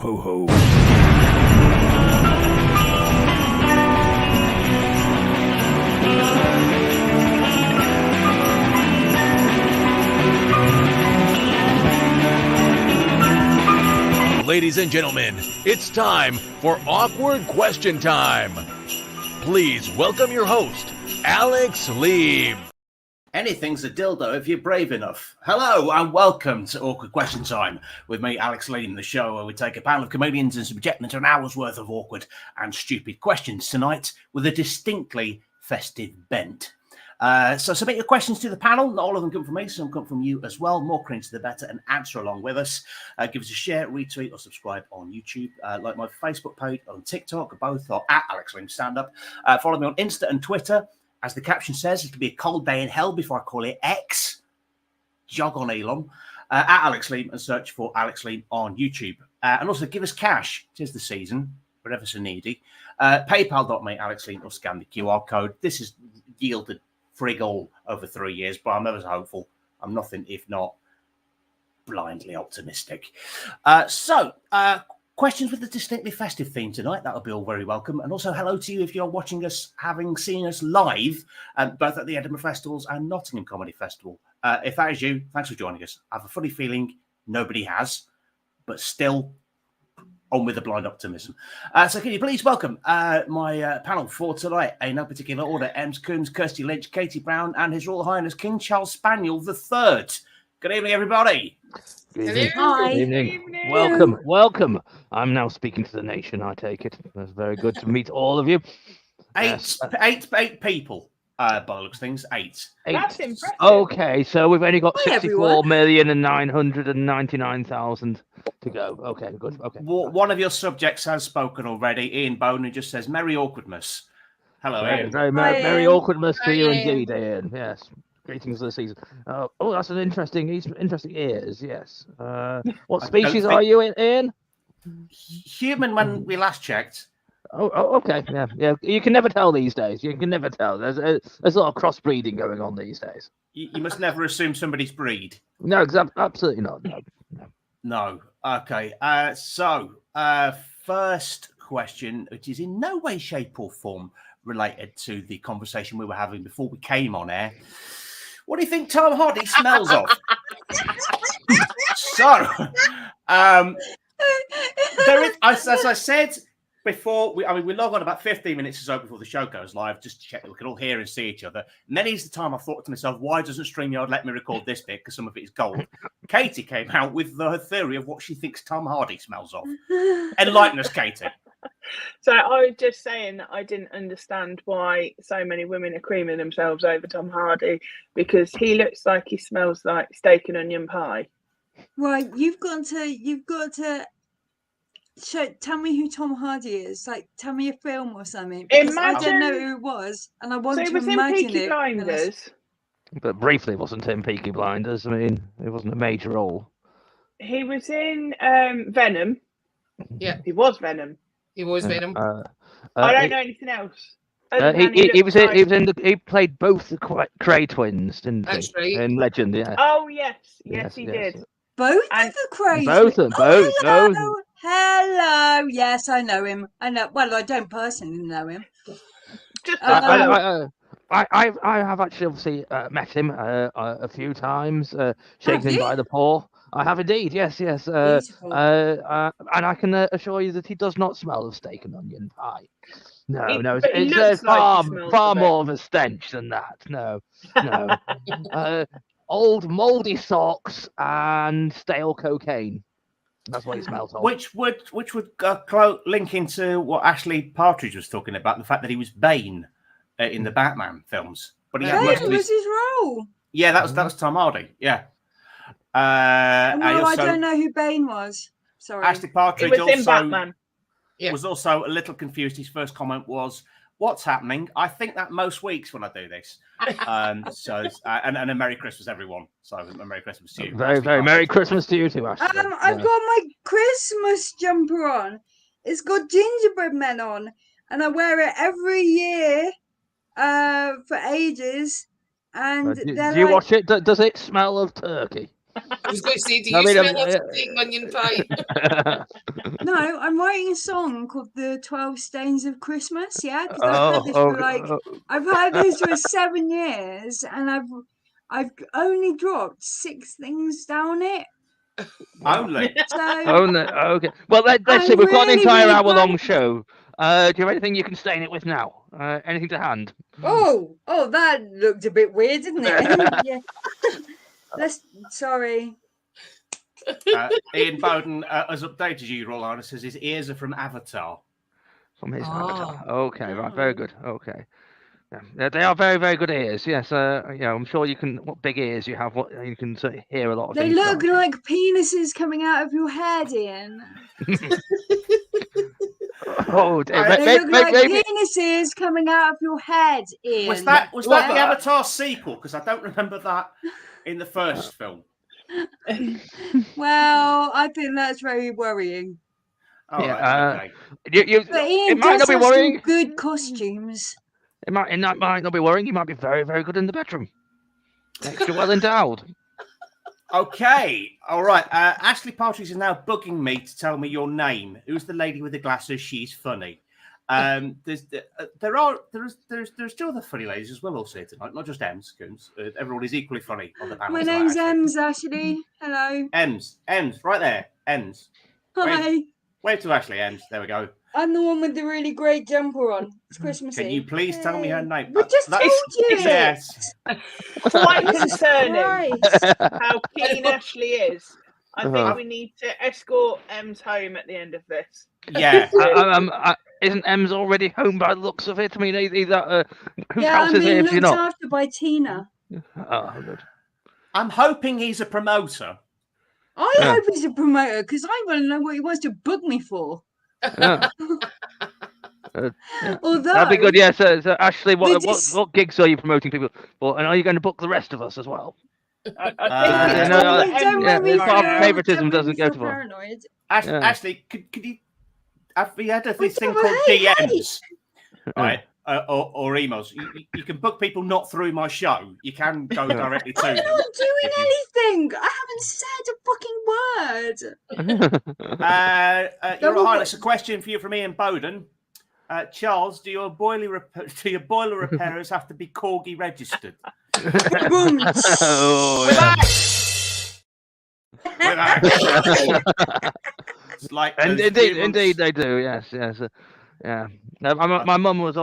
ho, ho. Ladies and gentlemen, it's time for Awkward Question Time. Please welcome your host, Alex Leam. Anything's a dildo if you're brave enough. Hello and welcome to Awkward Question Time with me, Alex Leam, the show where we take a panel of comedians and subject them to an hour's worth of awkward and stupid questions tonight with a distinctly festive bent. So submit your questions to the panel. Not all of them come from me, some come from you as well. More cringe the better, and answer along with us. Give us a share, retweet, or subscribe on YouTube. Like my Facebook page, on TikTok, both are at Alex Leam Stand Up. Follow me on Insta and Twitter. As the caption says, it'll be a cold day in hell before I call it X. Jog on Elon. At Alex Leam, and search for Alex Leam on YouTube. And also give us cash. 'Tis the season, whatever so needy. PayPal.me, Alex Leam, or scan the QR code. This has yielded frig all over 3 years, but I'm ever so hopeful. I'm nothing if not blindly optimistic. Questions with a distinctly festive theme tonight. That'll be all very welcome. And also hello to you if you're watching us, having seen us live, both at the Edinburgh Festivals and Nottingham Comedy Festival. If that is you, thanks for joining us. I have a funny feeling nobody has, but still on with the blind optimism. So can you please welcome my panel for tonight, in no particular order, Ems Coombs, Kirsty Lynch, Katie Brown, and His Royal Highness King Charles Spaniel III. Good evening, everybody. Good evening. Hi. Good evening. Welcome. I'm now speaking to the nation, I take it. That's very good to meet all of you. Eight people, by the looks of things. Eight. That's impressive. Okay, so we've only got Hi, 64,999,000 to go. Okay, good. Okay. One of your subjects has spoken already, Ian Bone, who just says, Merry Awkwardness. Hello, Ian. Very Merry Awkwardness to you indeed, Ian. Yes. Greetings of the season. That's an interesting ears, yes. What species are you, Ian? Human when we last checked. Oh, okay. Yeah. You can never tell these days. You can never tell. There's a lot of crossbreeding going on these days. You must never assume somebody's breed. No, absolutely not. No. Okay. First question, which is in no way, shape, or form related to the conversation we were having before we came on air. What do you think Tom Hardy smells of? There is, as I said before, we log on about 15 minutes or so before the show goes live, just to check that we can all hear and see each other. And then is the time I thought to myself, why doesn't StreamYard let me record this bit? Because some of it is gold. Katie came out with her theory of what she thinks Tom Hardy smells of. Enlighten us, Katie. So I was just saying that I didn't understand why so many women are creaming themselves over Tom Hardy, because he looks like he smells like steak and onion pie. Right, you've got to tell me who Tom Hardy is. Like, tell me a film or something. Because I don't know who it was, and I want to imagine in Peaky Blinders. But briefly, wasn't in Peaky Blinders. I mean, it wasn't a major role. He was in Venom. Yeah, he was Venom. He was Venom. I don't know anything else. He played both the Cray twins, didn't he? That's right. In Legend, yeah. Oh yes, he did. Both of the Crays. Both. Hello. Yes, I know him. I know. Well, I don't personally know him. I have actually obviously met him a few times, shaken him by the paw. I have indeed, yes. And I can assure you that he does not smell of steak and onion pie. No, it's far more of a stench than that. No. Old mouldy socks and stale cocaine. That's what he smells of. Which would link into what Ashley Partridge was talking about, the fact that he was Bane in the Batman films. But Bane was his role. Yeah, that was Tom Hardy. Yeah. I don't know who Bane was. Sorry. Ashley Partridge in Batman. Was also a little confused. His first comment was, "What's happening? I think that most weeks when I do this." And a Merry Christmas, everyone. So a Merry Christmas to you. Very Merry Christmas to you too, Ashley. I've got my Christmas jumper on. It's got gingerbread men on, and I wear it every year for ages. And do you watch it? Does it smell of turkey? I was going to say, do you smell like steak onion pie? No, I'm writing a song called "The 12 Stains of Christmas." Yeah, because I've had this for 7 years, and I've only dropped 6 things down it. Only. Okay. Well, let's see. We've got an entire hour-long show. Do you have anything you can stain it with now? Anything to hand? Oh, that looked a bit weird, didn't it? Yeah. Sorry. Ian Bowden has updated you, Royal Highness, says his ears are from Avatar. From his Avatar. Okay, right, very good. Okay. Yeah, they are very, very good ears. Yes, I'm sure you can. What big ears you have? What you can hear a lot of they things. They look like penises coming out of your head, Ian. They look like penises coming out of your head, Ian. Was that the Avatar sequel? Because I don't remember that in the first film. Well, I think that's very worrying. Oh, right, okay. But Ian might not be worrying. Some good costumes. It might not be worrying. You might be very, very good in the bedroom. Extra well endowed. Okay, all right. Ashley Partridge is now bugging me to tell me your name. Who's the lady with the glasses? She's funny. There's still other funny ladies as well also here tonight, not just Ems. Everyone is equally funny on the panel. My name's Ems, Ashley. Hello. Ems, right there. Ems. Hi. Wave to Ashley, Ems. There we go. I'm the one with the really great jumper on. It's Christmas Eve. Can you please tell me her name? We just told you. Yes. Quite concerning how keen Ashley is. I think we need to escort Ems home at the end of this. Yeah. Isn't Ems already home by the looks of it? I mean, whose house is it if you're not? After by Tina. Oh, good. I'm hoping he's a promoter. I hope he's a promoter because I want to know what he wants to book me for. Although that'd be good. Yeah. So Ashley, what gigs are you promoting people for? And are you going to book the rest of us as well? Favoritism doesn't go to her. Ashley, could you? Have we had this thing called DMs, right? Or emails. You can book people not through my show. You can go directly to them. I'm not doing anything. I haven't said a fucking word. Your Highness, a question for you from Ian Bowden. Charles, do your boiler repairers have to be Corgi registered? Like indeed they do. Yes. Yeah. No, my mum was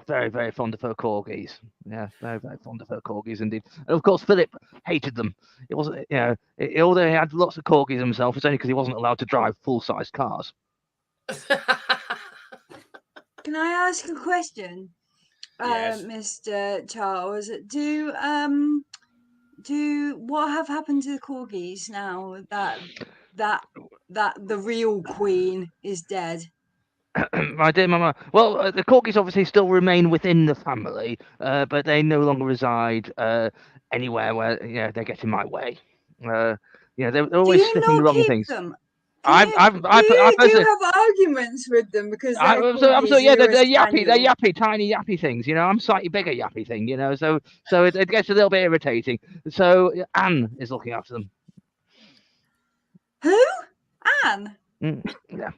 very, very fond of her corgis. Yeah, very, very fond of her corgis indeed. And of course, Philip hated them. It wasn't, although he had lots of corgis himself, it's only because he wasn't allowed to drive full-size cars. Can I ask a question, yes. Mr. Charles? What have happened to the corgis now that the real queen is dead? My dear Mama. Well, the corgis obviously still remain within the family, but they no longer reside anywhere where they get in my way. They're always sniffing the wrong things. Them? I do have arguments with them because they're yappy. They're yappy, tiny yappy things. I'm slightly bigger yappy thing. So it gets a little bit irritating. So Anne is looking after them. Who? Anne? Yeah.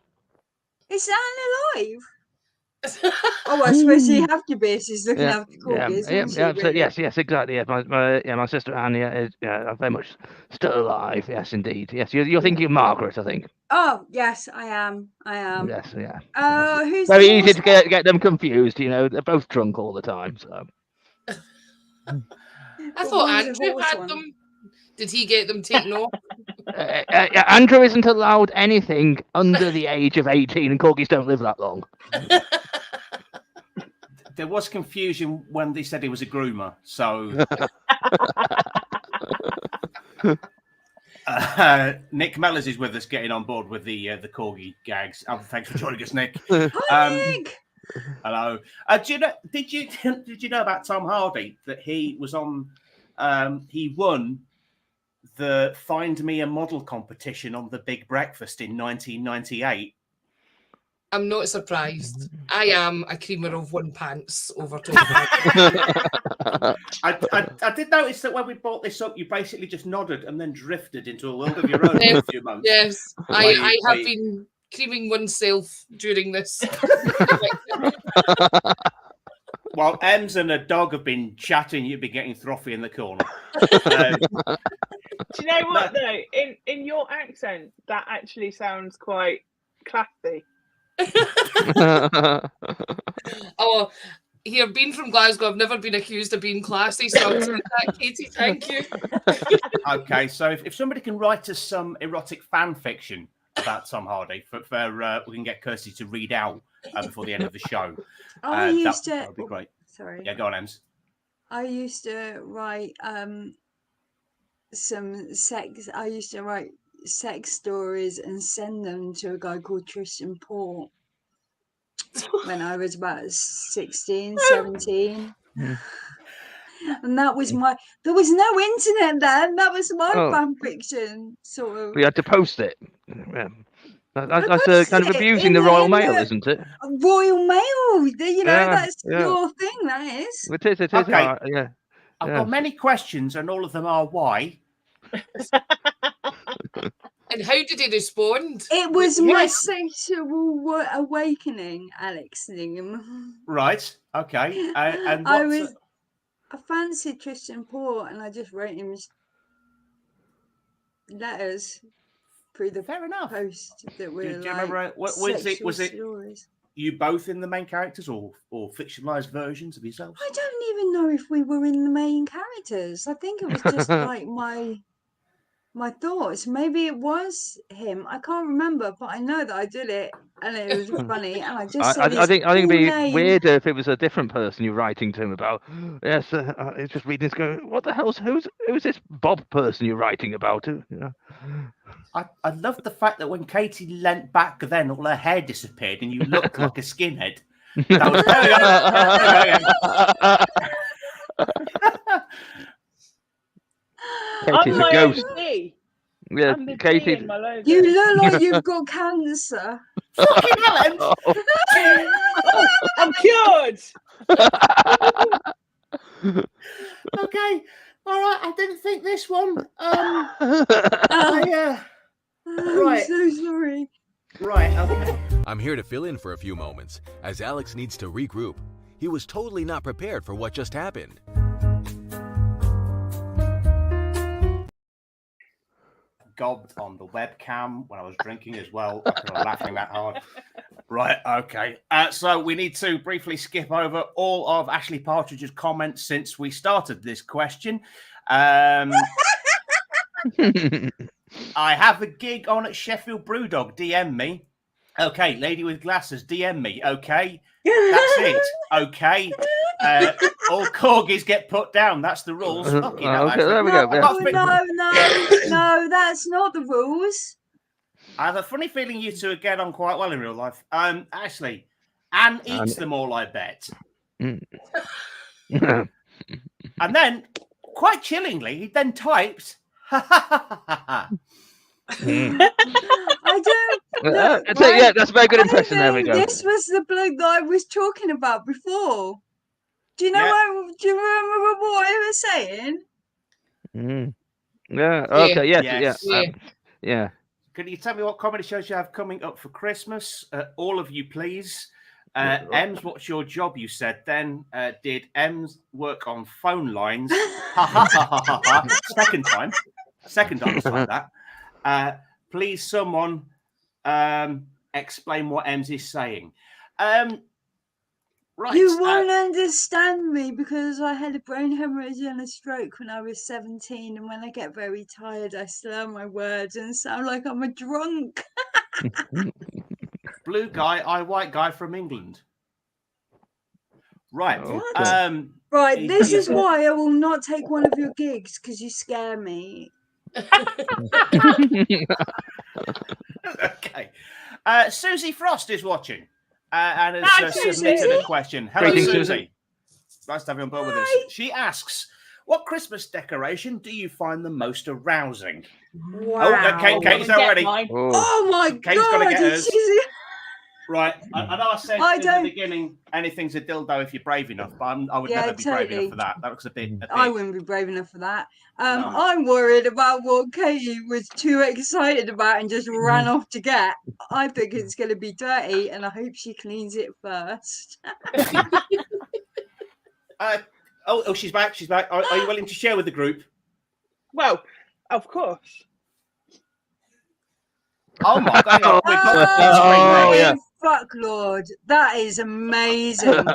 Is Anne alive? Oh, I suppose you have to be. She's looking after corgis. Yes, exactly. Yes, my sister Anne is very much still alive. Yes, indeed. Yes, you're thinking of Margaret, I think. Oh, yes, I am. Yes, yeah. Who's very easy to get them confused. They're both drunk all the time. So. I thought Andrew had them. Did he get them taken off? Andrew isn't allowed anything under the age of 18, and corgis don't live that long. There was confusion when they said he was a groomer, so... Nick Mellors is with us, getting on board with the corgi gags. Thanks for joining us, Nick. Hi, Nick. Hello. Did you know about Tom Hardy, that he was on... he won the Find Me a Model competition on The Big Breakfast in 1998. I'm not surprised. I am a creamer of one pants over top. I did notice that when we brought this up, you basically just nodded and then drifted into a world of your own for a few months. Yes, I have been creaming oneself during this. While Ems and a dog have been chatting, you've been getting frothy in the corner. Do you know what though? In your accent, that actually sounds quite classy. Oh, here, being from Glasgow, I've never been accused of being classy, so I'll take that, Katie. Thank you. Okay, so if somebody can write us some erotic fan fiction about Tom Hardy, for we can get Kirsty to read out before the end of the show. That would be great. Sorry. Yeah, go on, Ems. I used to write sex stories and send them to a guy called Tristan Port when I was about 16, 17. And that was there was no internet then. That was my fan fiction, sort of. We had to post it. Yeah. That's kind of abusing the Royal Mail, isn't it? Royal Mail, that's your thing, that is. It is. Okay. Yeah. I've got many questions, and all of them are why. And how did he respond? It was my sexual awakening, Alex Leam. Right. Okay. And I fancied Tristan Port, and I just wrote him letters through the post that were do you remember? Was it stories. You both in the main characters, or fictionalized versions of yourselves? I don't even know if we were in the main characters. I think it was just like my thoughts. Maybe it was him. I can't remember, but I know that I did it, and it was funny. And I just said I think it'd be weirder if it was a different person you're writing to him about. Yes, it's just reading this, going, what the hell's who's this Bob person you're writing about? I love the fact that when Katie leant back, then all her hair disappeared, and you looked like a skinhead. That was Katie's a ghost. Yeah, Katie. You look like you've got cancer. Fucking hell, I'm cured. Okay, all right. I didn't think this one. I'm so sorry. Right. Okay. I'm here to fill in for a few moments, as Alex needs to regroup. He was totally not prepared for what just happened. Gobbed on the webcam when I was drinking as well. I was laughing that hard. Right, okay. So we need to briefly skip over all of Ashley Partridge's comments since we started this question. I have a gig on at Sheffield Brewdog. DM me. Okay, lady with glasses, DM me. Okay, that's it. Okay. All corgis get put down. That's the rules. Okay, there we go. No, that's not the rules. I have a funny feeling you two get on quite well in real life. Ashley, Anne eats them all, I bet. And then, quite chillingly, he then types, I don't. Yeah, that's a very good impression. There we go. This was the bloke that I was talking about before. Do you know? Do you remember what I was saying? Yeah. Okay. Yes. Yeah. Can you tell me what comedy shows you have coming up for Christmas? All of you, please. Ems, what's your job? You said then. Did Ems work on phone lines? Second time it's like that. Please, someone explain what Ems is saying. Right. You won't understand me because I had a brain hemorrhage and a stroke when I was 17, and when I get very tired, I slur my words and sound like I'm a drunk. Blue guy, white guy from England. Right. Right. This is why I will not take one of your gigs, because you scare me. Okay. Susie Frost is watching. And has submitted a question. Hello, Susie. Nice to have you on board with us. She asks, what Christmas decoration do you find the most arousing? Wow. Oh, Kate's already. Oh my Kate's God. going to get hers. Right. I know I said in the beginning, anything's a dildo if you're brave enough, but I would never be brave enough for that. That looks a bit. I wouldn't be brave enough for that. I'm worried about what Katie was too excited about and just ran off to get. I think it's going to be dirty, and I hope she cleans it first. She's back. She's back. Are you willing to share with the group? Well, of course. Oh my god! Oh, fuck, Lord, that is amazing.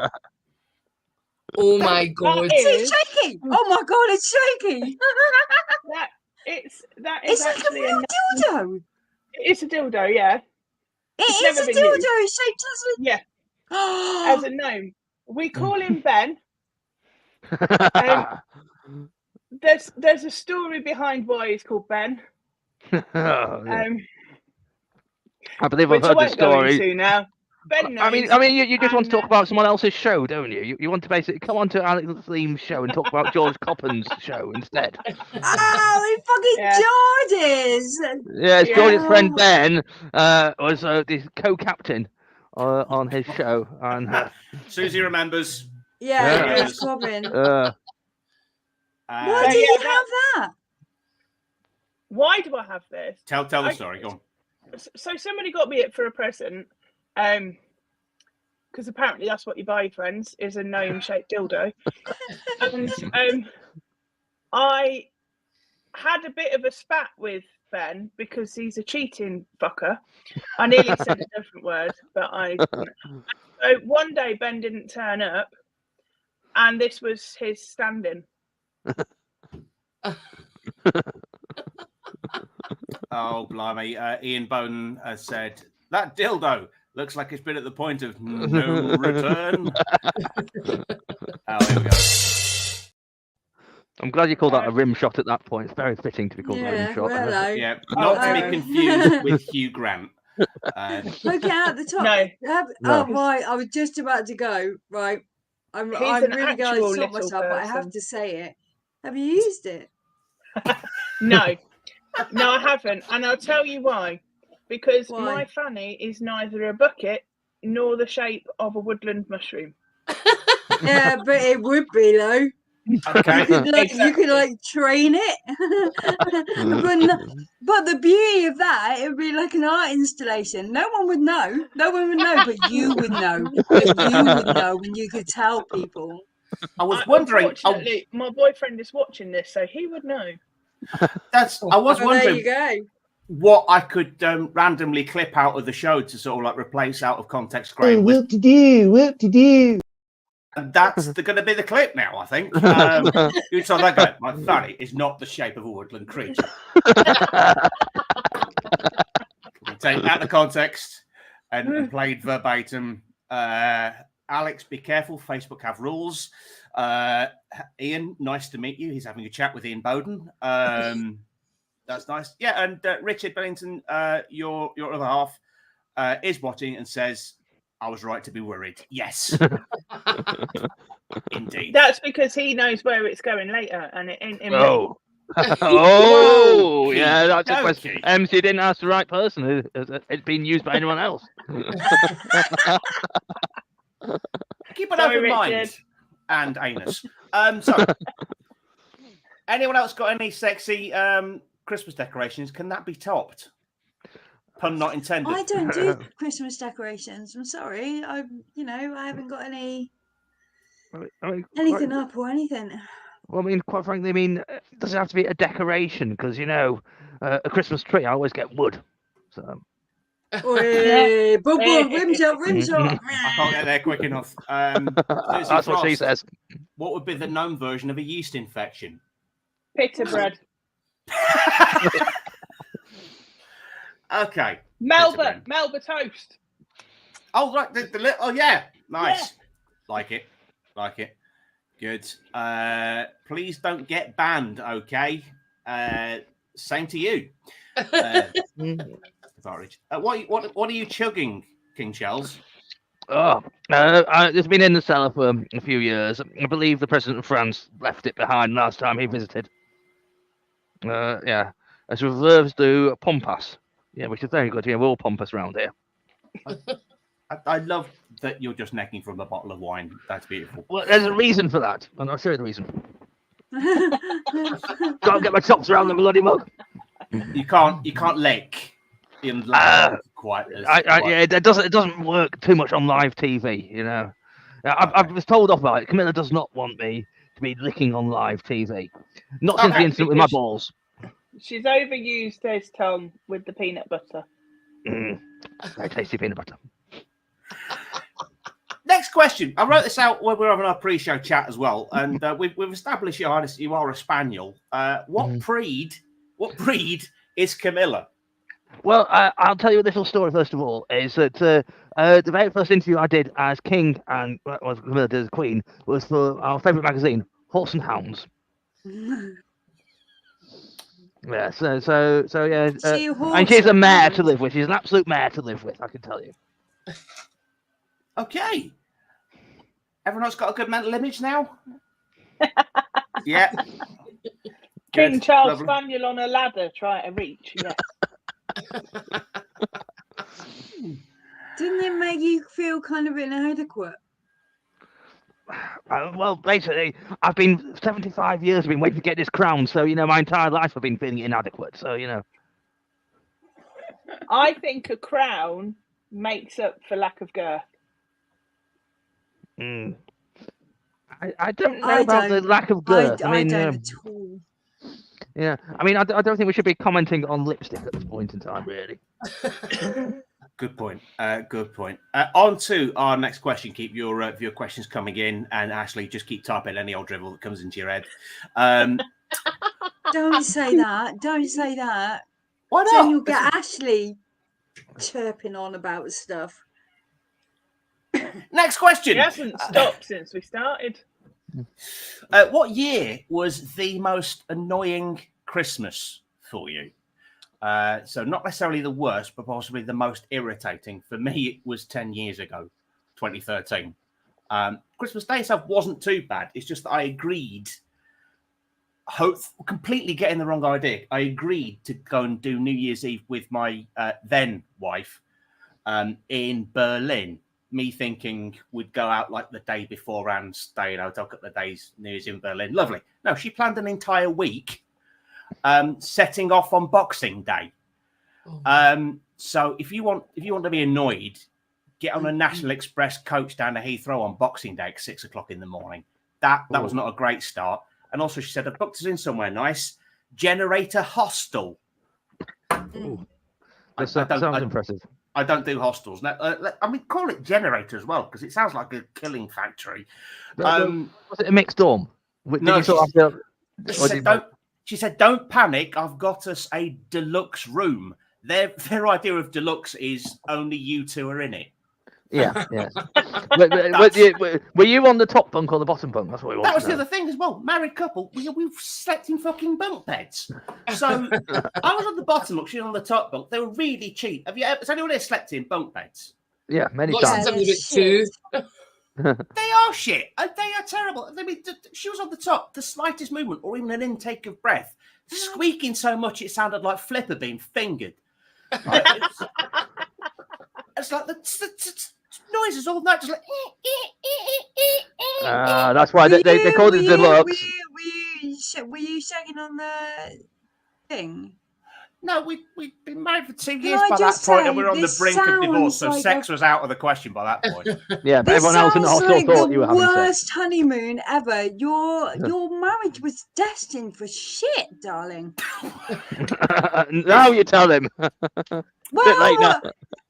Oh my god! It's shaky. Oh my god, it's shaky. It's actually like a real dildo. It's a dildo, yeah. It is a dildo shaped as as a gnome. We call him Ben. There's a story behind why he's called Ben. I believe I've heard the story. Now. Ben knows. I mean, you just want to talk about someone else's show, don't you? You want to basically come on to Alex Leam's show and talk about George Coppen's show instead. Oh, it fucking George is. Yeah, it's George's friend Ben was the co-captain on his show. And Susie remembers. Yeah, George Coppen. Why do you have that? Why do I have this? Tell the story. Go on. So somebody got me it for a present. Because apparently that's what you buy, friends, is a gnome-shaped dildo. And I had a bit of a spat with Ben because he's a cheating fucker. I nearly said a different word, but so one day Ben didn't turn up, and this was his stand-in. Oh, blimey. Ian Bowden has said, that dildo looks like it's been at the point of no return. Oh, here we go. I'm glad you called that a rim shot at that point. It's very fitting to be called a rim shot. Yeah, not to be confused with Hugh Grant. Poke out the top. No. Oh, right. I was just about to go. Right. I'm really going to stop myself, but I have to say it. Have you used it? No, I haven't. And I'll tell you why. Because my fanny is neither a bucket nor the shape of a woodland mushroom. Yeah, but it would be though. Okay. You could train it. but the beauty of that, it would be like an art installation. No one would know. No one would know, but you would know. You would know when you could tell people. I was wondering. Unfortunately, my boyfriend is watching this, so he would know. I was wondering. There you go. What I could randomly clip out of the show to sort of like replace out of context Graham. What to do? And that's going to be the clip now, I think. You saw that guy. My fanny is not the shape of a woodland creature. Take out the context and played verbatim. Alex, be careful. Facebook have rules. Ian, nice to meet you. He's having a chat with Ian Bowden. That's nice. Yeah, and Richard Bennington, your other half, is watching and says, I was right to be worried. Yes. Indeed. That's because he knows where it's going later, and it ain't in me. Oh, yeah, that's a question. MC didn't ask the right person. It's been used by anyone else. Keep an open mind. And anus. So, anyone else got any sexy Christmas decorations? Can that be topped? Pun not intended. I don't do Christmas decorations. I'm sorry. I haven't got anything up or anything. Well, I mean, quite frankly, does it have to be a decoration? Because a Christmas tree, I always get wood. So. Rim shot. I can't get there quick enough. That's what she says. What would be the gnome version of a yeast infection? Pita bread. Okay. Melba toast. Oh, right. Oh, yeah. Nice. Yeah. Like it. Good. Please don't get banned, okay? Same to you. What are you chugging, King Charles? It's been in the cellar for a few years. I believe the President of France left it behind last time he visited. Yeah. As reserves do Pompas. Yeah, which is very good. Yeah, we're all pompous around here. I love that you're just necking from a bottle of wine. That's beautiful. Well, there's a reason for that, and I'll show you the reason. Can't get my chops around the bloody mug. You can't lick in quite as yeah, it doesn't work too much on live TV, you know. I was told off by it. Camilla does not want me to be licking on live TV. Not since the incident with my balls. She's overused his tongue with the peanut butter. Very tasty peanut butter. Next question. I wrote this out when we were having our pre-show chat as well, and we've established you are a spaniel. What breed is Camilla? Well, I'll tell you a little story first of all. Is that the very first interview I did as king and was Camilla did as queen was for our favourite magazine, Horse and Hounds. Yeah, so yeah, and she's a mare to live with. She's an absolute mare to live with, I can tell you. Okay. Everyone's got a good mental image now? Yeah. King Good. Charles Lovely. Spaniel on a ladder trying to reach, yes. Didn't it make you feel kind of inadequate? Well, basically, I've been 75 years. I've been waiting to get this crown, so my entire life I've been feeling inadequate. So I think a crown makes up for lack of girth. I don't know about the lack of girth. I don't at all. Yeah, I mean, I don't think we should be commenting on lipstick at this point in time, really. Good point. Good point. On to our next question. Keep your questions coming in, and Ashley, just keep typing any old drivel that comes into your head. Don't say that. Don't say that. Why not? Then you'll get Ashley chirping on about stuff. Next question. He hasn't stopped since we started. What year was the most annoying Christmas for you? So not necessarily the worst, but possibly the most irritating. For me, it was 10 years ago, 2013. Christmas Day itself wasn't too bad. It's just that I agreed, completely getting the wrong idea. I agreed to go and do New Year's Eve with my then wife in Berlin. Me thinking we'd go out like the day before and stay in a hotel a couple of days, New Year's in Berlin. Lovely. No, she planned an entire week, setting off on Boxing Day. So if you want to be annoyed, get on a National Express coach down to Heathrow on Boxing Day at 6 o'clock in the morning. That was not a great start. And also she said, I booked us in somewhere nice. Generator Hostel. That sounds impressive. I don't do hostels. Now, I mean, call it generator as well, because it sounds like a killing factory. Was it a mixed dorm? No, she said, don't panic. I've got us a deluxe room. Their idea of deluxe is only you two are in it. Yeah. Were you on the top bunk or the bottom bunk? That's what we want. That was the other thing as well. Married couple, we've slept in fucking bunk beds. So I was on the bottom bunk, she was on the top bunk. They were really cheap. Has anyone here slept in bunk beds? Yeah, many times. They are shit. They are terrible. I mean, she was on the top. The slightest movement or even an intake of breath, squeaking so much it sounded like Flipper being fingered. It's like the noises all night, just like. That's why they called it deluxe. Were you shagging on the thing? No, we've been married for 2 years by that point, and we're on the brink of divorce. So sex was out of the question by that point. Yeah, but everyone else in the hostel thought you were having sex. Worst honeymoon ever. Your marriage was destined for shit, darling. Now you tell him. Well,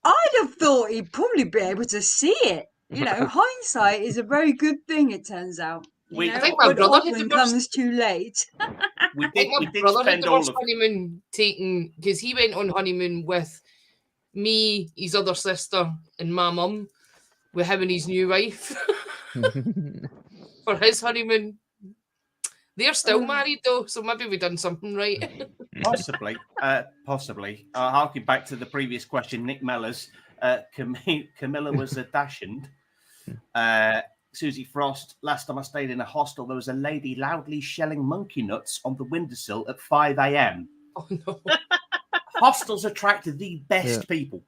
I'd have thought he'd probably be able to see it. Hindsight is a very good thing, it turns out. I think my brother often comes too late. We did brother had spend the all worst of honeymoon taken because he went on honeymoon with me, his other sister, and my mum, with him and his new wife for his honeymoon. They're still married though, so maybe we've done something right. Possibly. Harking back to the previous question, Nick Mellors, Camilla was a dashend. Susie Frost, last time I stayed in a hostel, there was a lady loudly shelling monkey nuts on the windowsill at 5 a.m. Oh no. Hostels attract the best people.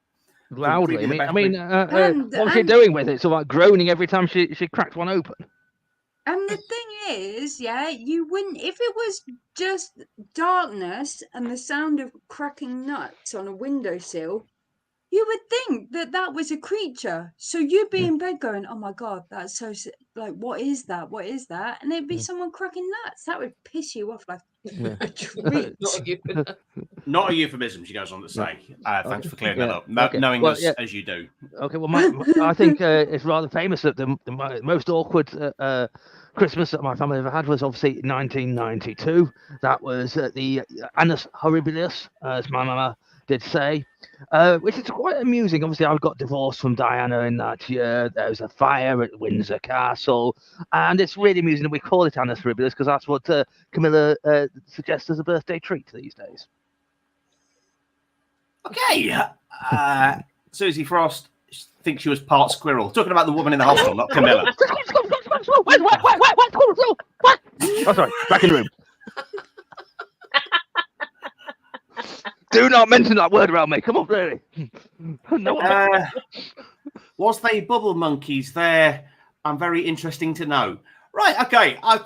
Loudly. Really what's she doing with it? So like groaning every time she cracked one open. And the thing is, yeah, you wouldn't, if it was just darkness and the sound of cracking nuts on a windowsill, you would think that that was a creature. So you'd be in bed going, oh my God, that's so, like, what is that? What is that? And it'd be someone cracking nuts. That would piss you off like a treat. Not a euphemism, she goes on to say. Thanks for clearing that up. Knowing us as you do. Okay, well, I think it's rather famous that the most awkward Christmas that my family ever had was obviously 1992. That was the Annus Horribilis, as my mama did say, which is quite amusing. Obviously, I got divorced from Diana in that year. There was a fire at Windsor Castle, and it's really amusing that we call it Annus Horribilis because that's what Camilla suggests as a birthday treat these days. Okay, Susie Frost thinks she was part squirrel. Talking about the woman in the hostel, not Camilla. What? Oh, sorry. Back in the room. Do not mention that word around me. Come on, really. No. Was they bubble monkeys there? I'm very interesting to know. Right, okay. I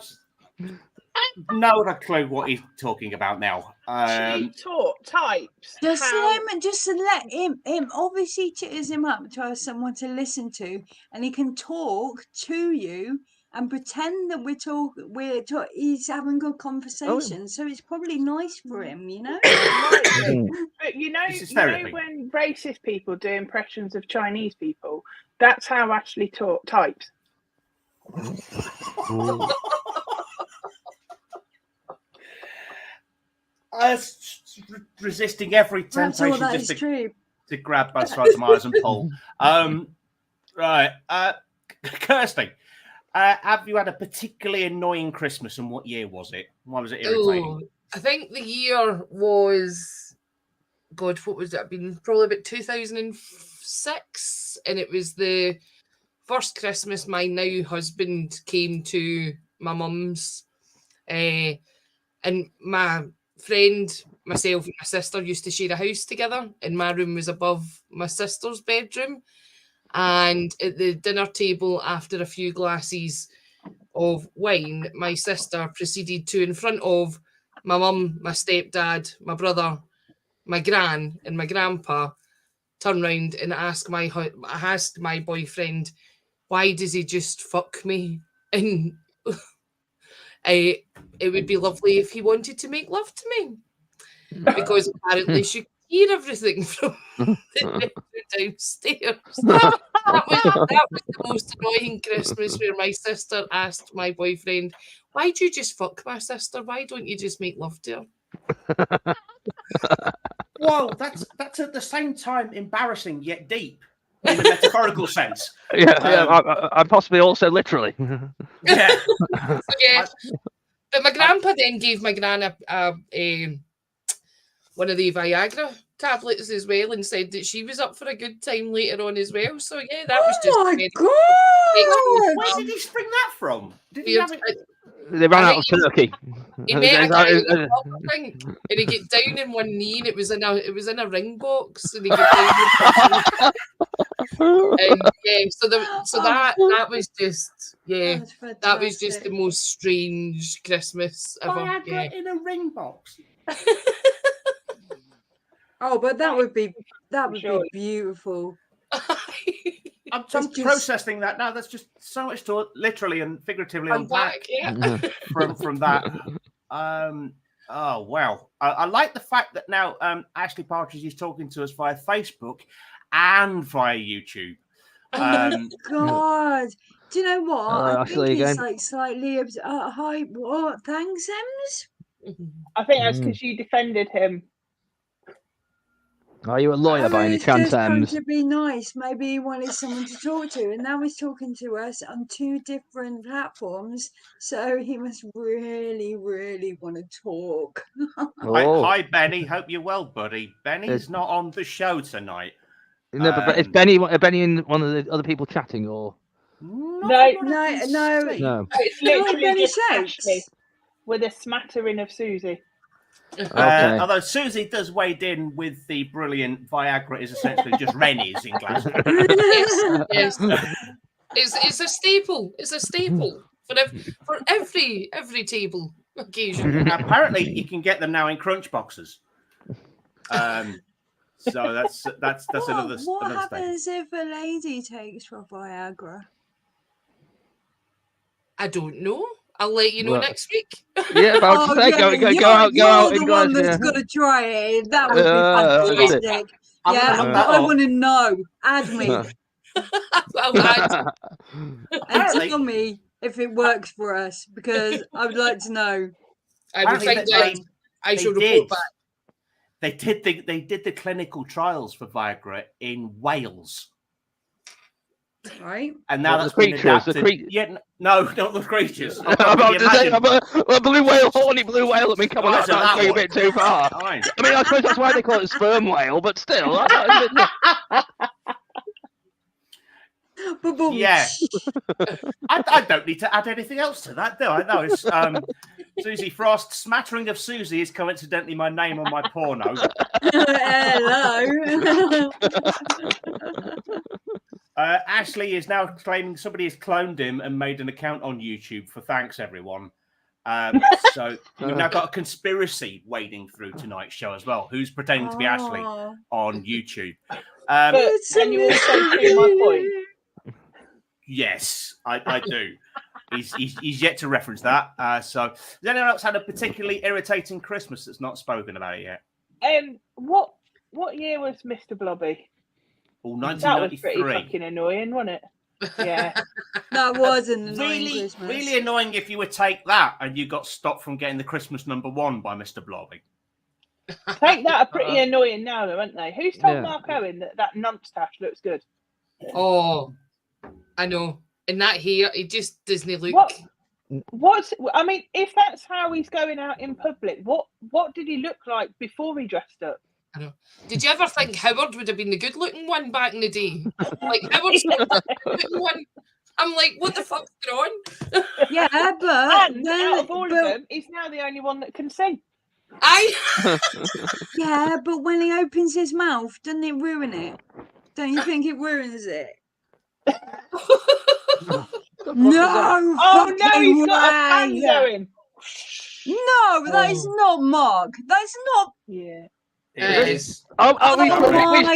no clue what he's talking about now. She taught types. Just let him obviously chitters him up to have someone to listen to, and he can talk to you and pretend that he's having good conversation. So it's probably nice for him, you know. But you know when racist people do impressions of Chinese people, that's how Ashley taught types. Resisting every temptation just to grab both sides of my eyes and pull. Right, Kirsty, have you had a particularly annoying Christmas, and what year was it? Why was it irritating? I think the year was, God, what was it? I've been probably about 2006, and it was the first Christmas my now husband came to my mum's, and my friend, myself and my sister used to share a house together, and my room was above my sister's bedroom. And at the dinner table, after a few glasses of wine, my sister proceeded to, in front of my mum, my stepdad, my brother, my gran, and my grandpa, turn round and ask my boyfriend, why does he just fuck me? And it would be lovely if he wanted to make love to me, because apparently she could hear everything from the downstairs. That was the most annoying Christmas, where my sister asked my boyfriend, why do you just fuck my sister? Why don't you just make love to her? Well, that's at the same time embarrassing yet deep in a metaphorical sense. And possibly also literally. Yeah. But my grandpa then gave my gran one of the Viagra tablets as well, and said that she was up for a good time later on as well. So yeah, that was just. Oh my God! Where did he spring that from? Did he have it? They ran out of turkey. He met a guy in the pub, I think, and he get down in one knee, and it was in a ring box, and he get down. And yeah, so that was just that was just the most strange Christmas ever. Viagra in a ring box. Oh, but that would be beautiful. I'm processing that now. That's just so much to literally and figuratively unpack from that. Oh wow! I like the fact that now Ashley Partridge is talking to us via Facebook and via YouTube. God, do you know what? I think it's again. like slightly high. What? Thanks, Ems. I think that's because you defended him. Are you a lawyer by any chance, Ems? To be nice, maybe he wanted someone to talk to, and now he's talking to us on two different platforms. So he must really, really want to talk. Hi, Benny. Hope you're well, buddy. Benny's not on the show tonight. No, but is Benny and one of the other people chatting, or? No. It's literally just Ashley with a smattering of Susie. Okay. Although Susie does wade in with the brilliant Viagra is essentially just Rennies in Glasgow. Yes. It's a staple. It's a staple for every table occasion. Apparently, you can get them now in crunch boxes. So that's another. What another happens if a lady takes for Viagra? I don't know. I'll let you know next week. Yeah, about to say, go out You're in the one Glasgow. that's got to try it. That would be fantastic. I want to know. Add me. And tell me if it works for us, because I would like to know. I shall report back. They did the clinical trials for Viagra in Wales. Right. And now that's the creatures. Yeah, no, not the creatures. I'm about to say, a blue whale, horny blue whale. I mean, come on, that's going a bit too far. I mean, I suppose that's why they call it sperm whale, but still. Yeah. I don't need to add anything else to that, do I? No, it's Susie Frost. Smattering of Susie is coincidentally my name on my porno. Hello. Ashley is now claiming somebody has cloned him and made an account on YouTube for thanks, everyone. So we've now got a conspiracy wading through tonight's show as well. Who's pretending to be Ashley on YouTube? Can you also see my point? Yes, I do. He's yet to reference that. So has anyone else had a particularly irritating Christmas that's not spoken about yet? What year was Mr. Blobby? Oh, 1993. That was pretty fucking annoying, wasn't it? Yeah. That was an annoying Christmas. Really annoying if you would take that and you got stopped from getting the Christmas #1 by Mr. Blobby. Take that are pretty annoying now, though, aren't they? Who's told Mark Owen that nunstache looks good? Oh, I know. And that hair, it just doesn't look. I mean, if that's how he's going out in public, what did he look like before he dressed up? I know. Did you ever think Howard would have been the good-looking one back in the day? Like Howard's the good-looking one. I'm like, what the fuck's going on? Yeah, but out of all of them, he's now the only one that can sing. Yeah, but when he opens his mouth, doesn't it ruin it? Don't you think it ruins it? No! Oh no, he's got a fan going. No, that is not Mark. That's not. Yeah. It is. Which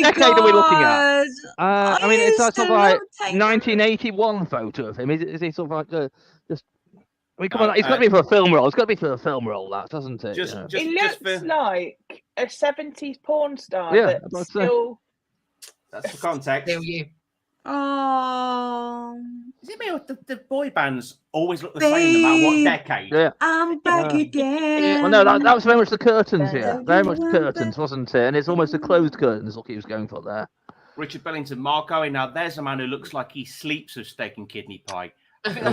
decade are we looking at? I mean, it's sort of like take 1981 photo of him. Is he sort of like just? I mean, come on, it's got to be for a film role. It's got to be for a film role, that doesn't it? He looks like a 70s porn star. Yeah, but still. That's for context. Oh. Is it me or the boy bands always look the same no matter what decade? Yeah. I'm back again. Yeah. Well, no, that was very much the curtains here. Very much the curtains, wasn't it? And it's almost the closed curtains. Look, he was going for there. Richard Bellington, Mark Owen. Now, there's a man who looks like he sleeps with steak and kidney pie. I think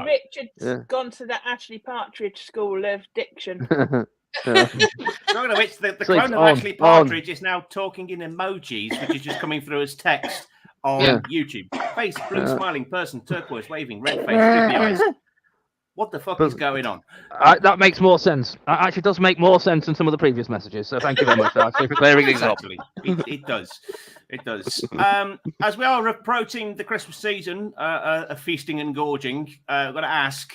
Richard's gone to the Ashley Partridge School of Diction. Talking of which, the clone of Ashley Partridge is now talking in emojis, which is just coming through as text on YouTube. Face, blue smiling person, turquoise waving, red face, drippy eyes. What the fuck is going on? That makes more sense. That actually does make more sense than some of the previous messages. So thank you very much for clearing things up. It does. It does. As we are approaching the Christmas season of feasting and gorging, I've got to ask,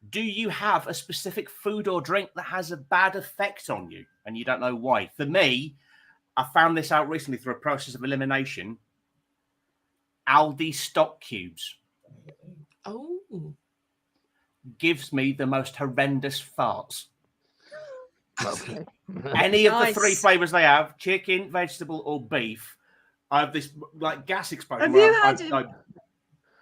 do you have a specific food or drink that has a bad effect on you and you don't know why? For me, I found this out recently through a process of elimination. Aldi stock cubes. Oh. Gives me the most horrendous farts. Okay. Any of the three flavors they have, chicken, vegetable, or beef, I have this like gas explosion where I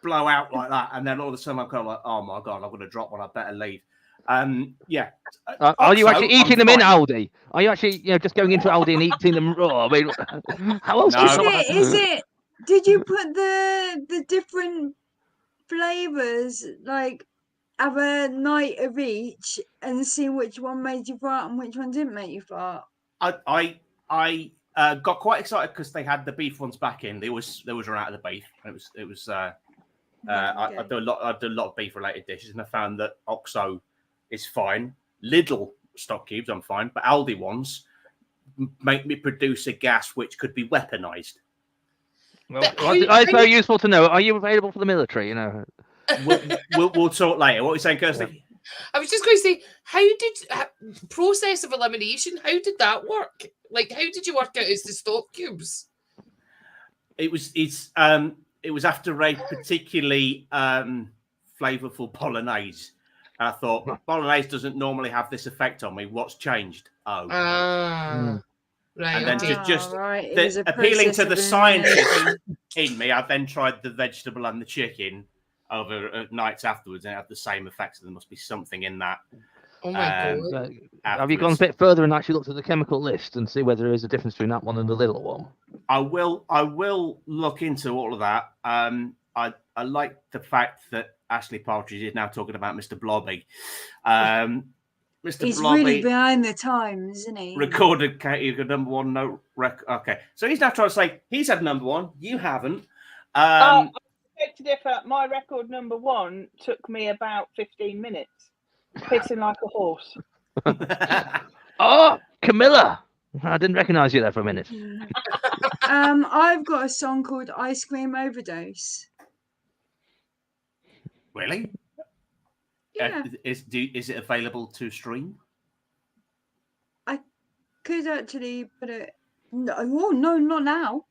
blow out like that, and then all of a sudden I'm kind of like, oh my god, I'm going to drop one. I better leave. Yeah. Are you actually eating them in Aldi? Are you actually, just going into Aldi and eating them raw? I mean, how else? Is it? Did you put the different flavors like? Have a night of each and see which one made you fart and which one didn't make you fart. I got quite excited because they had the beef ones back in. They always run out of the beef. It was. I do a lot of beef related dishes, and I found that Oxo is fine. Lidl stock cubes, I'm fine. But Aldi ones make me produce a gas which could be weaponized. Well, it's very useful to know. Are you available for the military? You know, we'll talk later. What are you saying, Kirsty? Yeah. I was just going to say, how did process of elimination? How did that work? Like, how did you work out it's the stock cubes? It was after a particularly flavorful bolognese. And I thought bolognese doesn't normally have this effect on me. What's changed? Oh, right. And then just right. appealing to the scientist in me, I then tried the vegetable and the chicken over nights afterwards, and it had the same effects. So there must be something in that. Oh my god! Have you gone a bit further and actually looked at the chemical list and see whether there is a difference between that one and the little one? I will look into all of that. I like the fact that Ashley Partridge is now talking about Mr. Blobby. He's Blobby really behind the times, isn't he? Recorded number one note record. Okay, so he's now trying to say he's had number one. You haven't. I beg to differ. My record number one took me about 15 minutes, pissing like a horse. Oh, Camilla! I didn't recognise you there for a minute. I've got a song called "Ice Cream Overdose." Really? Yeah. Is it available to stream? I could actually put it. No, not now.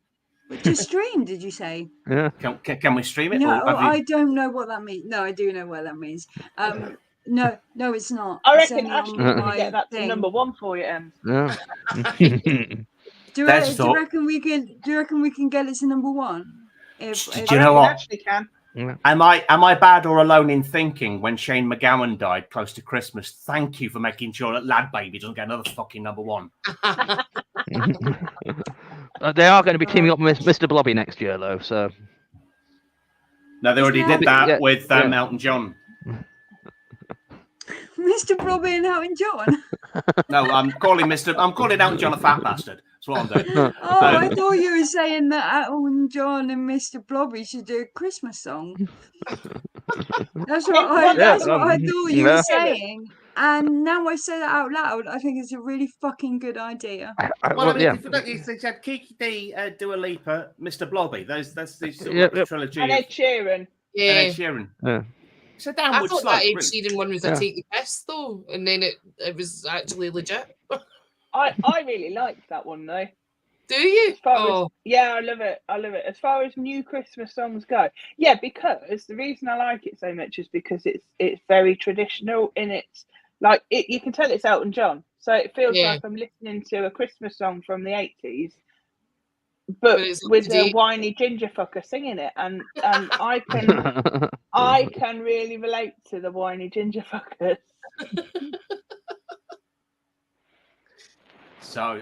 But to stream, did you say? Yeah. Can we stream it? No, I don't know what that means. No, I do know what that means. No, it's not. I reckon Ashley can get that to number one for you, Em. Yeah. Do you reckon we can get it to number one? Do you know what? Ashley can. Am I bad or alone in thinking when Shane McGowan died close to Christmas? Thank you for making sure that Lad Baby doesn't get another fucking number one. They are going to be teaming up with Mr. Blobby next year, though. So no, they already did that with Elton John. Mr. Blobby and Elton John. No, I'm calling Elton John a fat bastard. That's what I'm doing. I thought you were saying that Elton John and Mr. Blobby should do a Christmas song. That's what I thought you were saying. And now I say that out loud, I think it's a really fucking good idea. They said Kiki D, Dua Lipa, Mr. Blobby. That's the trilogy. And Ed Sheeran. Yeah. And Ed Sheeran. Yeah. It's a downward slope. That Ed Sheeran one was a take the piss though, and then it was actually legit. I really liked that one though. Do you? Yeah, I love it. As far as new Christmas songs go, yeah, because the reason I like it so much is because it's very traditional in its like it. You can tell it's Elton John, so it feels like I'm listening to a Christmas song from the 80s. But with a whiny ginger fucker singing it, and I can really relate to the whiny ginger fuckers. So,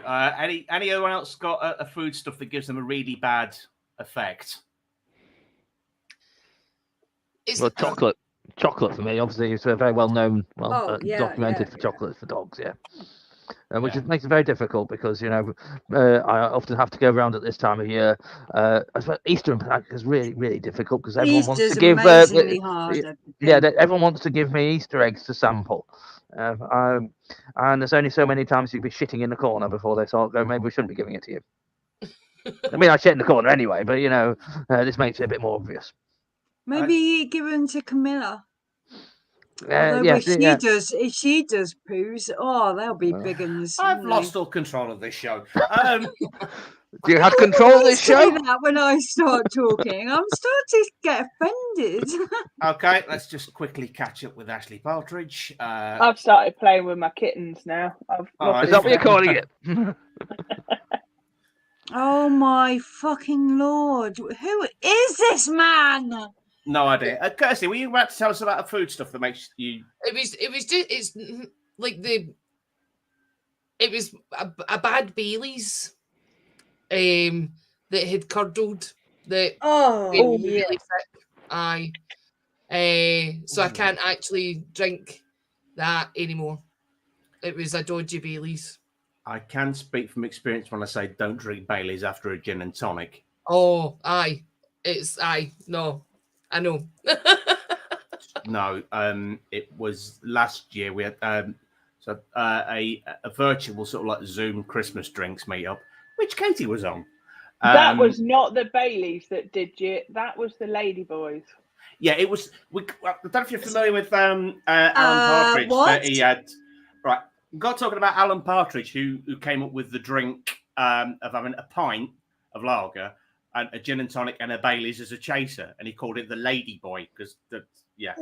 anyone else got a food stuff that gives them a really bad effect? Well, chocolate for me, obviously, is a very well known, documented for chocolates for dogs. Yeah. Which makes it very difficult because I often have to go around at this time of year. I suppose Easter in particular is really, really difficult because everyone wants to give. Everyone wants to give me Easter eggs to sample, and there's only so many times you'd be shitting in the corner before they start going. Maybe we shouldn't be giving it to you. I mean, I shit in the corner anyway, but this makes it a bit more obvious. Maybe give them to Camilla. If she does poos, they'll be big ones. I've lost all control of this show. Do you have control of this show? That when I start talking, I'm starting to get offended. Okay, let's just quickly catch up with Ashley Partridge. I've started playing with my kittens now. Is that what you're calling it? Oh my fucking lord! Who is this man? No idea. Kirsty, were you about to tell us about the food stuff that makes you? It was a bad Bailey's, that had curdled that. Really thick. Aye. So I can't actually drink that anymore. It was a dodgy Bailey's. I can speak from experience when I say don't drink Bailey's after a gin and tonic. Oh, aye. No. I know. No, it was last year. We had So a virtual sort of like Zoom Christmas drinks meetup, which Katie was on. That was not the Baileys that did you. That was the Lady Boys. Yeah, it was. I don't know if you're familiar with Alan Partridge. What? That he had. Right, got talking about Alan Partridge, who came up with the drink of having a pint of lager and a gin and tonic and a Baileys as a chaser, and he called it the Lady Boy because yeah.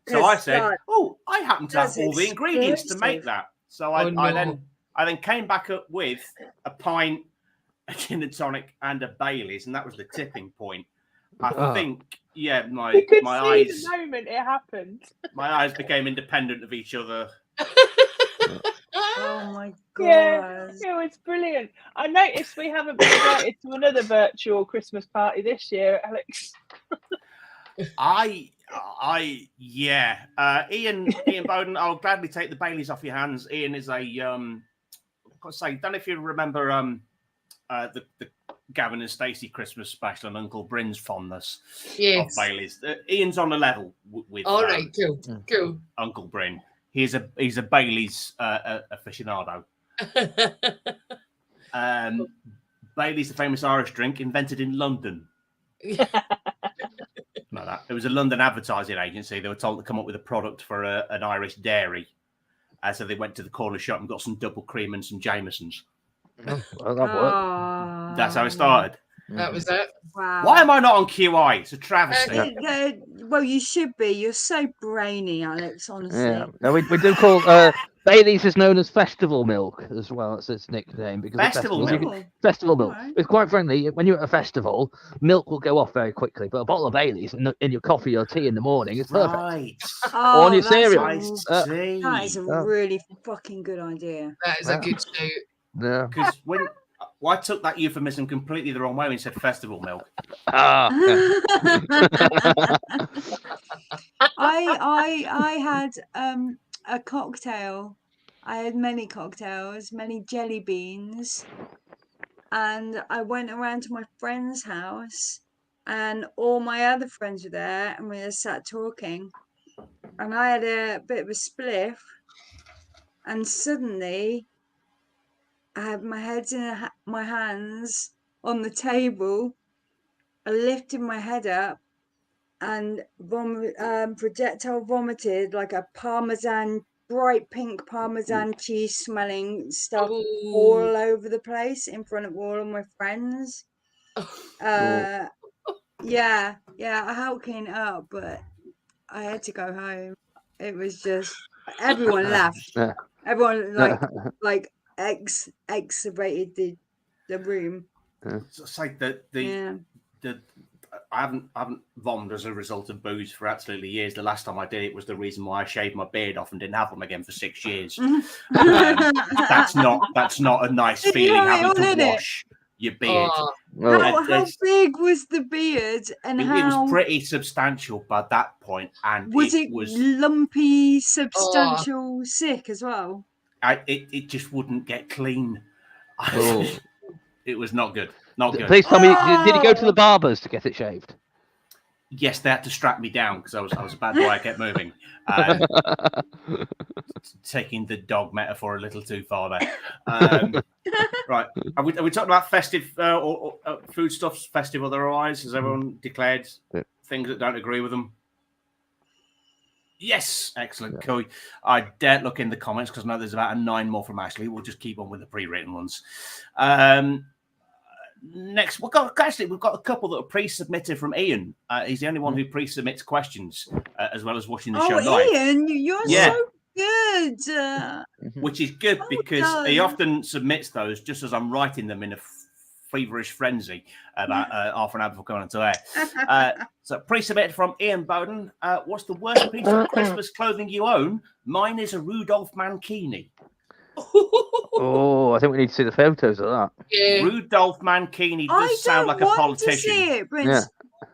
So I said, "Oh, I happen to have all the ingredients to make that." So I then came back up with a pint, a gin and tonic, and a Baileys, and that was the tipping point. I think, yeah, my eyes. The moment it happened, my eyes became independent of each other. Oh my god! Yeah, it was brilliant. I noticed we haven't been invited to another virtual Christmas party this year, Alex. Ian Bowden, I'll gladly take the Baileys off your hands. Ian is a don't know if you remember the Gavin and Stacey Christmas special and Uncle Bryn's fondness of Baileys. Ian's on a level with. All right, cool. Uncle Bryn. He's a Baileys aficionado. Baileys, the famous Irish drink, invented in London. Like that. It was a London advertising agency. They were told to come up with a product for an Irish dairy. So they went to the corner shop and got some double cream and some Jamesons. Well, that worked. That's how it started. That was it. Wow. Why am I not on QI? It's a travesty. Well, you should be. You're so brainy, Alex, honestly. Yeah. No, we do call Baileys is known as festival milk as well. It's its nickname because Festival milk. Festival milk. Right. It's quite friendly. When you're at a festival, milk will go off very quickly, but a bottle of Baileys in your coffee or tea in the morning is perfect. Right. Or on your cereal. That is a really fucking good idea. That is a good shout. Yeah. Because I took that euphemism completely the wrong way and said festival milk. I had a cocktail. I had many cocktails, many jelly beans, and I went around to my friend's house, and all my other friends were there, and we just sat talking, and I had a bit of a spliff, and suddenly I had my head in my hands on the table. I lifted my head up and projectile vomited like a bright pink Parmesan cheese smelling stuff all over the place in front of all of my friends. Yeah, I helped clean it up, but I had to go home. It was just, everyone laughed. Everyone like excavated the room. It's like I haven't vomited as a result of booze for absolutely years. The last time I did it was the reason why I shaved my beard off and didn't have them again for 6 years. That's not a nice feeling having to wash your beard. How big was the beard, and it was pretty substantial by that point, and was lumpy, substantial, sick as well? It just wouldn't get clean. It was not good. Not good. Please tell me, did you go to the barbers to get it shaved? Yes, they had to strap me down because I was a bad boy. I kept moving. Taking the dog metaphor a little too far there. Right. Are we talking about festive or foodstuffs, festive otherwise? Has everyone declared things that don't agree with them? Yes, excellent. Cool. I daren't look in the comments because I know there's about 9 more from Ashley. We'll just keep on with the pre-written ones. Next, we've got a couple that are pre-submitted from Ian. He's the only one who pre-submits questions as well as watching the show live. Ian, you're so good. Which is good because he often submits those just as I'm writing them in a feverish frenzy about half an hour before going on to air. So pre-submitted from Ian Bowden. What's the worst piece of Christmas clothing you own? Mine is a Rudolph Mankini. I think we need to see the photos of that. Yeah. Rudolph Mankini does sound like a politician. To see it, Prince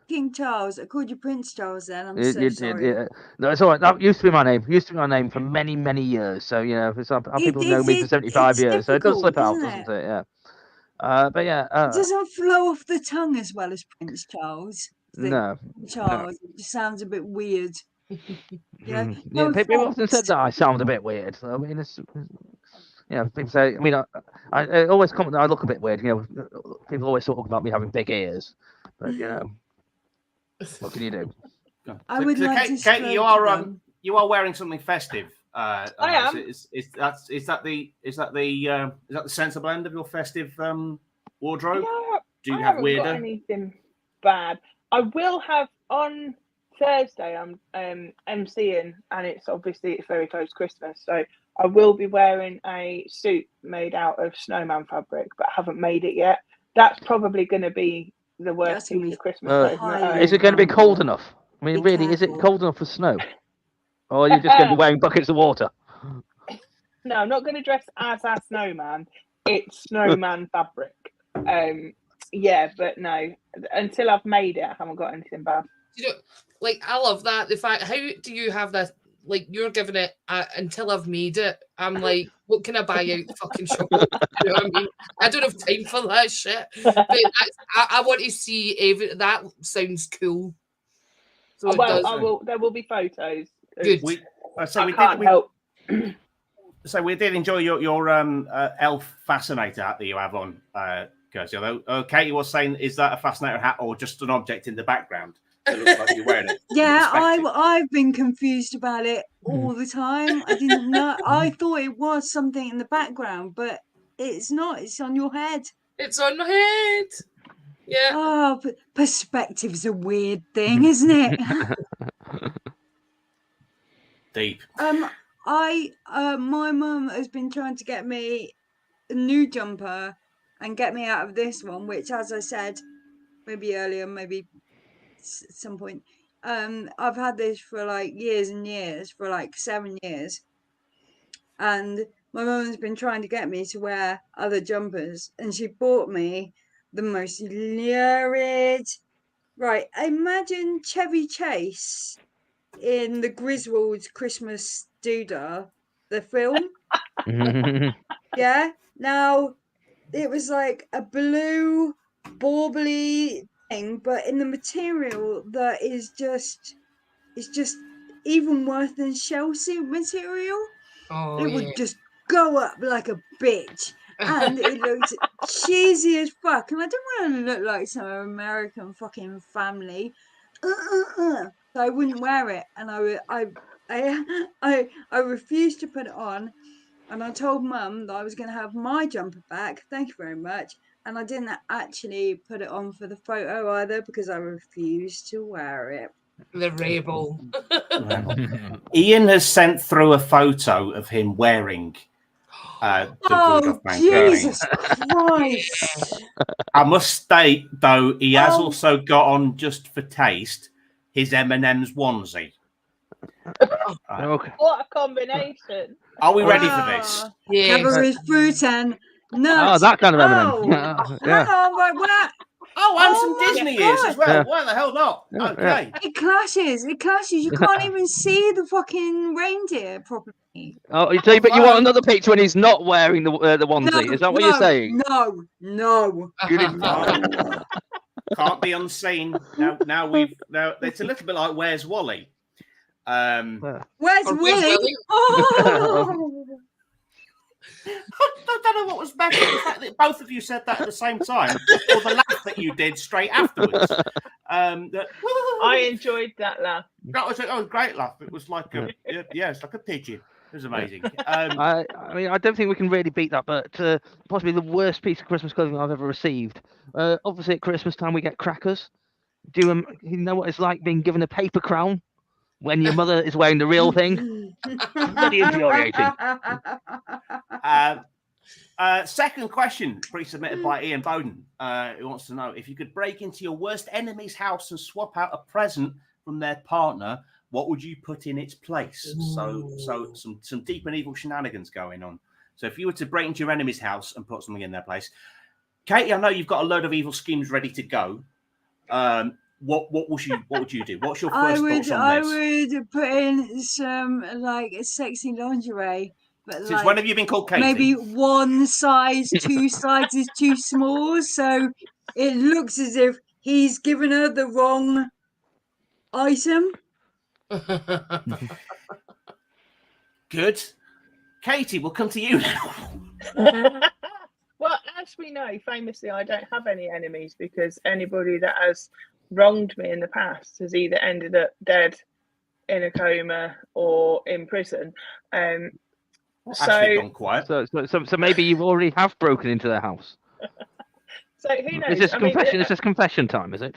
King Charles. I called you Prince Charles then. I'm so sorry. No, it's all right. That used to be my name. For many, many years. So, people know me for 75 years. So it does slip out, doesn't it? Yeah. But yeah. It doesn't flow off the tongue as well as Prince Charles. No. Charles. It just sounds a bit weird. Yeah, Yeah. People often said that I sound a bit weird. I mean, people say. I mean, I always comment that I look a bit weird. People always talk about me having big ears, but what can you do? I would like to Katie, you are wearing something festive. I am. Is that the sensible end of your festive wardrobe? Do you I have haven't weirder? got anything bad. I will have on Thursday. I'm emceeing, and it's very close to Christmas, so I will be wearing a suit made out of snowman fabric, but I haven't made it yet. That's probably going to be the worst piece of Christmas present. Is it going to be cold enough? I mean, really, is it cold enough for snow? Or are you just going to be wearing buckets of water? No, I'm not going to dress as a snowman. It's snowman fabric. But no, until I've made it, I haven't got anything bad. I love that. The fact, how do you have that? Like, you're giving it until I've made it. I'm like, what can I buy out the fucking shop? You know what I mean? I don't have time for that shit. But I want to see that sounds cool. So there will be photos. Good. We did enjoy your elf fascinator hat that you have on, Kirsty. Although Katie was saying, is that a fascinator hat or just an object in the background? It looks like you're wearing it. Yeah, I've been confused about it all the time. I didn't know. I thought it was something in the background, but it's not. It's on your head. It's on my head. Yeah. Oh, but perspective's a weird thing, isn't it? Deep. My mum has been trying to get me a new jumper and get me out of this one, which, as I said, maybe earlier, maybe at some point, I've had this for like years and years, for like 7 years, and my mum's been trying to get me to wear other jumpers, and she bought me the most lurid. Right, imagine Chevy Chase in the Griswold's Christmas Doodah, the film. Yeah. Now, it was like a blue, bauble-y thing, but in the material that is just even worse than shell suit material. It would just go up like a bitch. And it looked cheesy as fuck. And I don't want to look like some American fucking family. So I wouldn't wear it. And I refused to put it on. And I told Mum that I was going to have my jumper back. Thank you very much. And I didn't actually put it on for the photo either because I refused to wear it. The rebel. Ian has sent through a photo of him wearing the Bulldog Bank. Jesus Christ. I must state, though, he has also got on, just for taste, his M&M's onesie. What a combination. Are we ready for this? Yeah. Cadbury's fruit and nuts. Oh, that kind of M&M. Hang on, right, what? And some Disney ears as well. Yeah. Why the hell not? Okay. It clashes. You can't even see the fucking reindeer properly. Oh, but you want another picture when he's not wearing the onesie? Is that what you're saying? No. Can't be unseen. Now it's a little bit like Where's Wally? Where's Willie? Oh. I don't know what was better, the fact that both of you said that at the same time, or the laugh that you did straight afterwards. I enjoyed that laugh. That was a great laugh. It was like it's like a pigeon. It was amazing. I mean, I don't think we can really beat that, but possibly the worst piece of Christmas clothing I've ever received. Obviously, at Christmas time, we get crackers. You know what it's like being given a paper crown when your mother is wearing the real thing? Bloody infuriating. Second question, pre-submitted by Ian Bowden, who wants to know if you could break into your worst enemy's house and swap out a present from their partner, what would you put in its place? Ooh. So some deep and evil shenanigans going on. So if you were to break into your enemy's house and put something in their place, Katie, I know you've got a load of evil schemes ready to go. What would you do? What's your first thoughts on this? I would put in some like sexy lingerie. But since when have you been called Katie? Maybe one size, 2 sizes too small, so it looks as if he's given her the wrong item. Good. Katie, we'll come to you now. Well, as we know, famously, I don't have any enemies because anybody that has wronged me in the past has either ended up dead, in a coma, or in prison. Actually gone quiet. So maybe you already have broken into their house. So who knows? Is this confession? Is this confession time? Is it?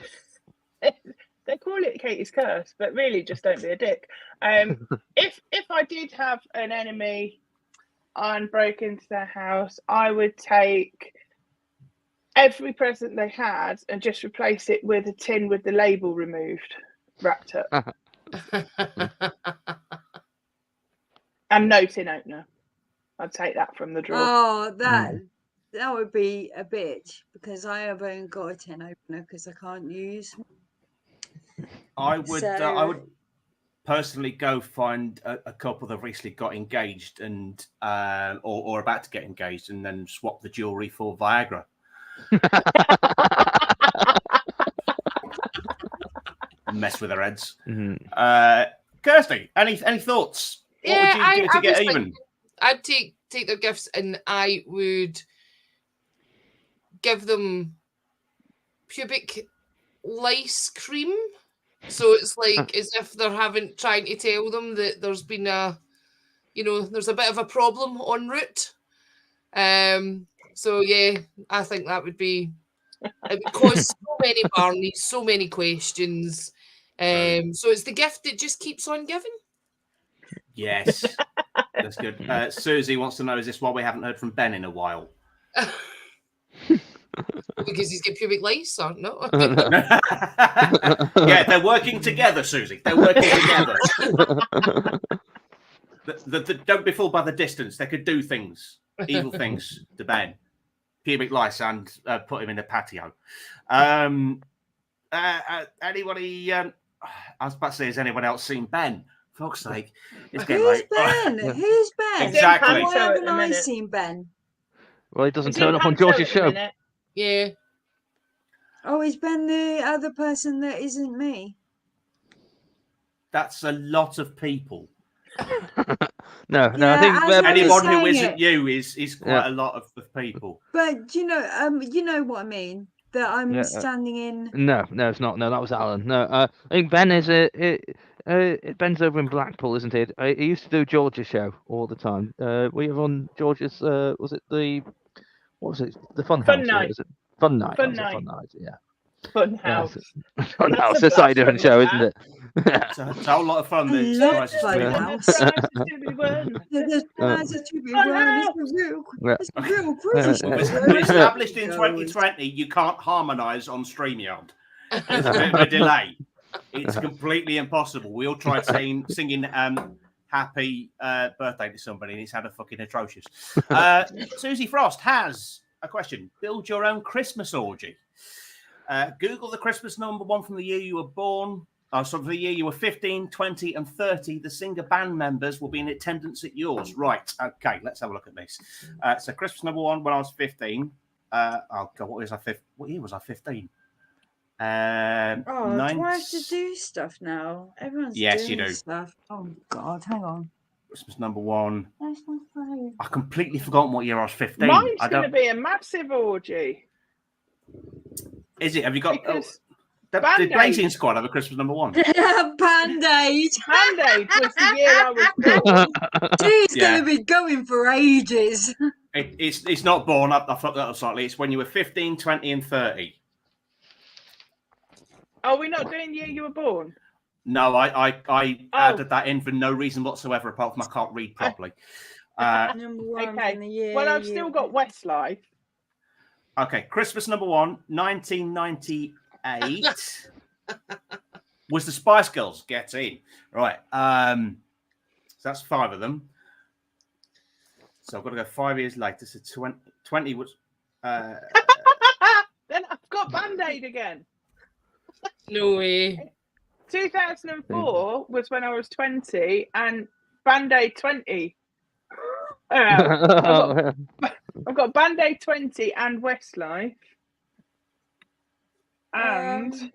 They call it Katie's curse, but really just don't be a dick. If I did have an enemy and broke into their house, I would take every present they had and just replace it with a tin with the label removed, wrapped up. And no tin opener. I'd take that from the drawer. Oh, that would be a bitch because I have only got a tin opener because I can't use. I would personally go find a couple that recently got engaged and or about to get engaged, and then swap the jewelry for Viagra. Mess with their heads. Kirsty, any thoughts? What would you do to get even? I'd take their gifts and I would give them pubic lice cream. So it's like as if they're trying to tell them that there's been there's a bit of a problem en route. So yeah, I think that would be, it would cause so many Barneys, so many questions. So it's the gift that just keeps on giving. Yes, that's good. Susie wants to know, is this why we haven't heard from Ben in a while? Because he's got pubic lice, or no? Yeah, they're working together, Susie. They're working together. Don't be fooled by the distance. They could do things, evil things to Ben. Pubic lice and put him in a patio. Anybody? I was about to say, has anyone else seen Ben? For fuck's sake. It's getting Who's late. Ben? Who's Ben? Exactly. Why haven't I seen Ben? Well, he doesn't turn up on George's show. Yeah. Oh, is Ben the other person that isn't me? That's a lot of people. No, I think anyone who isn't you is quite a lot of people. But you know what I mean. That I'm standing in. No, it's not. No, that was Alan. No, I think Ben is Ben's over in Blackpool, isn't he? He used to do George's show all the time. We were on George's. Was it the Fun House? Night? Was it Fun Night? Fun Night. Fun Night. Yeah. Fun House. Fun House. It's a slightly different show, isn't it? It's a whole lot of fun. I love Fun House. It's real Well, established in 2020, you can't harmonise on StreamYard. There's a bit of a delay. It's completely impossible. We all tried singing happy birthday to somebody, and it's had a fucking atrocious. Susie Frost has a question. Build your own Christmas orgy. Google the Christmas number 1 from the year you were born. So for the year you were 15, 20, and 30, the singer band members will be in attendance at yours. Right. Okay, let's have a look at this. So Christmas number 1 when I was 15. Oh God, what year was I 15? do I have to do stuff now? Everyone's doing stuff. Oh God, hang on. Christmas number 1. I completely forgotten what year I was 15. Mine's going to be a massive orgy. Is it? Have you got? Did Blazing Squad have a Christmas number 1? Band-Aid. Band-Aid was the year I was born. She's going to be going for ages. It's not born. I fucked that up slightly. It's when you were 15, 20, and 30. Are we not doing the year you were born? No, I added that in for no reason whatsoever, apart from I can't read properly. Okay. Well, I've still got Westlife. Okay, Christmas number 1, 1998 was the Spice Girls. Get in. Right. So that's 5 of them. So I've got to go 5 years later. So 20 was... Then I've got Band-Aid again. No way. 2004 was when I was 20 and Band-Aid 20. I've got Band-Aid 20 and Westlife. And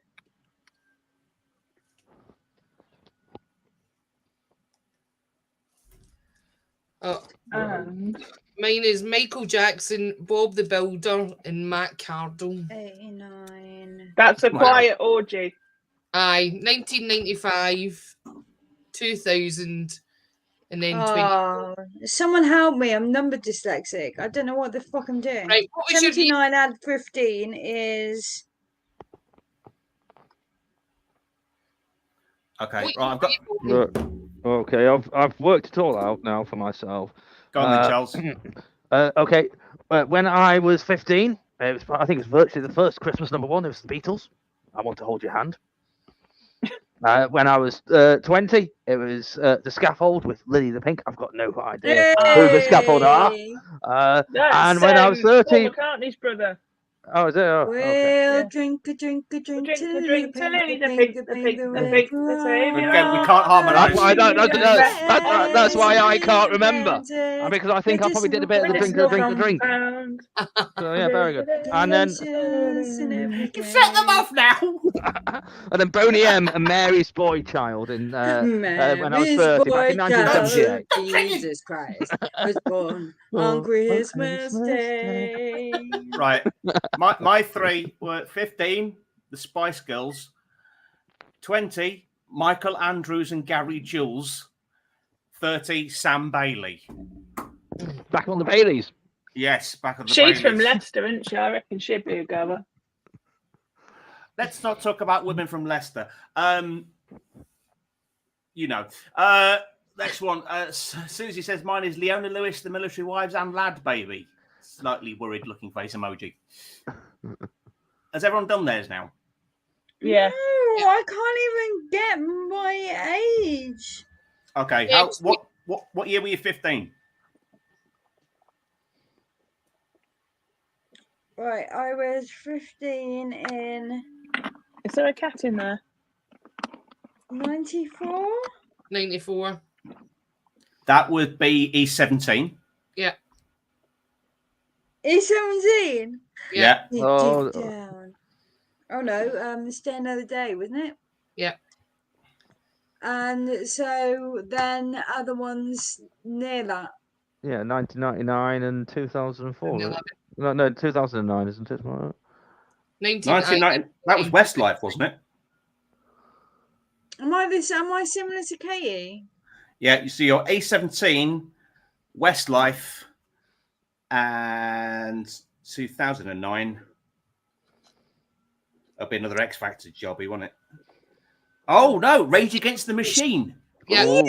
And Mine is Michael Jackson, Bob the Builder, and Matt Cardle. 89. that's a quiet orgy. Aye, 1995, 2000, and then 20. Oh, someone help me. I'm number dyslexic. I don't know what the fuck I'm doing. Right, what was your 79 add 15 is... Okay, what right, I've got. Look, okay, I've worked it all out now for myself. Go on then, Charles. Okay, when I was 15, I think it was virtually the first Christmas number one. It was the Beatles. I Want to Hold Your Hand. When I was 20, it was The Scaffold with Lily the Pink. I've got no idea who the Scaffold are. That's, And when I was 30, Paul McCartney's brother. oh, is it? Oh, okay. We'll Yeah. drink a drink Drink to the Lily drink to Pink, Lily the the pink, pink, the the pink, pink, the the red pink, the for same. We can't harmonise. That's why I can't remember. Because I think I probably did a bit of the drink. Compound. So yeah, very good. And then Set them off now. and then Boney M and Mary's Boy Child in when I was 30 back in 1978. Jesus Christ was born on Christmas Day. Right, my three were 15, the Spice Girls, 20, Michael Andrews and Gary Jules, 30, Sam Bailey. Back on the Baileys. Yes, back on the She's from Baileys. Leicester, isn't she? I reckon she'd be a goer. Let's not talk about women from Leicester. Next one. Susie says mine is Leona Lewis, The Military Wives, and Lad Baby. Slightly worried looking face emoji. Has everyone done theirs now? Yeah. No, I can't even get my age. Okay. Yeah, What year were you 15? Right, I was 15 in Is there a cat in there? 94. 94. That would be E17. Yeah. E17. Yeah. Oh. Deep down. Oh no, Stay Another Day, wasn't it? Yeah. And so then other ones near that. Yeah, 1999 and 2004. And No, 2009, isn't it? 1990. That was Westlife, wasn't it? Am I similar to Katie? Yeah. You see, your A17, Westlife, and 2009. That'll be another X Factor jobby, won't it? Oh no, Rage Against the Machine. Yeah. Oh. I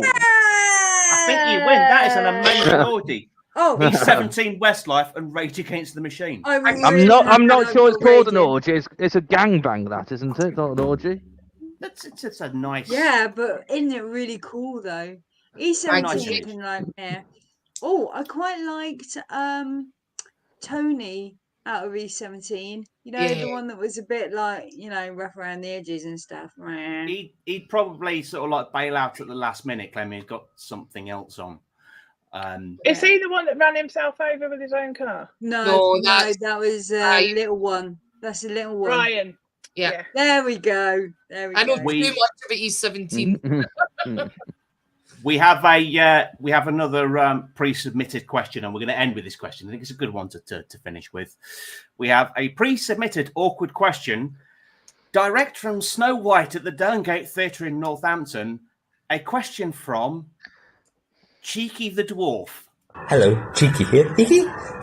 think you win. That is an amazing orgy. Oh, E17 Westlife and Rage Against the Machine. I'm not sure it's called an orgy. It's a gangbang, that isn't it? Not an orgy. It's a nice. Yeah, but isn't it really cool though? E17 can like yeah. Oh, I quite liked Tony out of E17. You know, the one that was a bit like, rough around the edges and stuff. He'd probably sort of like bail out at the last minute, claiming he's got something else on. Is he the one that ran himself over with his own car? No, that was a little one. That's a little one. Ryan. Yeah. There we go. I know too much about E17. We have another pre-submitted question, and we're going to end with this question. I think it's a good one to finish with. We have a pre-submitted awkward question, direct from Snow White at the Dungate Theatre in Northampton. A question from Cheeky the Dwarf. Hello, Cheeky here.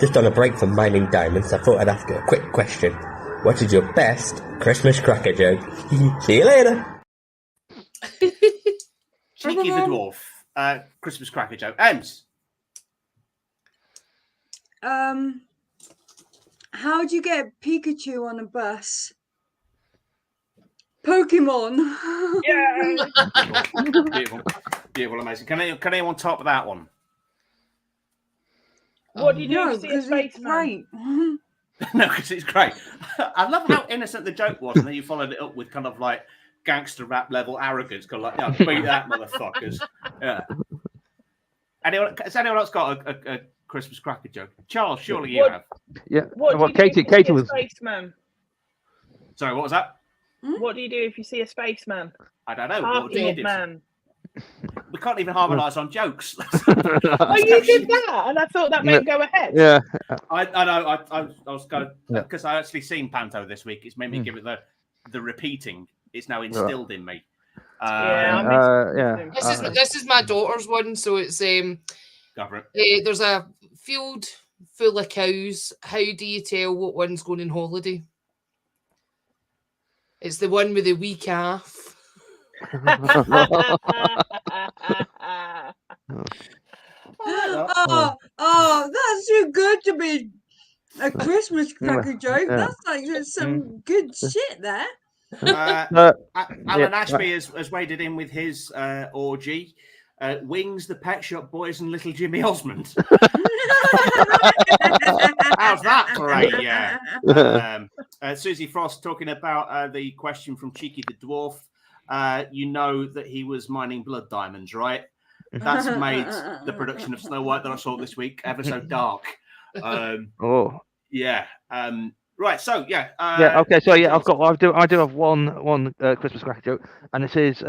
Just on a break from mining diamonds, I thought I'd ask you a quick question. What is your best Christmas cracker joke? See you later. Cheeky the Dwarf. Christmas cracker joke. Ems. How do you get Pikachu on a bus? Pokemon. Yeah. Beautiful, amazing. Can anyone top that one? What do you do if you see a spaceman? Right. No, because it's great. I love how innocent the joke was, and then you followed it up with kind of like gangster rap level arrogance, kind of like, beat that, motherfuckers. Yeah. Has anyone else got a Christmas cracker joke? Charles, surely you have. Yeah. What Well, do you do if you Katie see a was. spaceman? Sorry, what was that? What do you do if you see a spaceman? I don't know. What do you Half-eared do? man. We can't even harmonise on jokes. Oh, you did that, and I thought that meant go ahead. Yeah. I know. I was going because I actually seen Panto this week. It's made me give it the repeating. It's now instilled in me. This is my daughter's one, so it's there's a field full of cows. How do you tell what one's going on holiday? It's the one with the wee calf. That's too good to be a Christmas cracker joke. That's like there's some good shit there. Alan Ashby has waded in with his orgy. Wings, the Pet Shop Boys, and Little Jimmy Osmond. How's that for Susie Frost talking about the question from Cheeky the Dwarf. You know that he was mining blood diamonds, right? That's made the production of Snow White that I saw this week ever so dark. Right. So okay. So I do have one Christmas cracker joke, and it is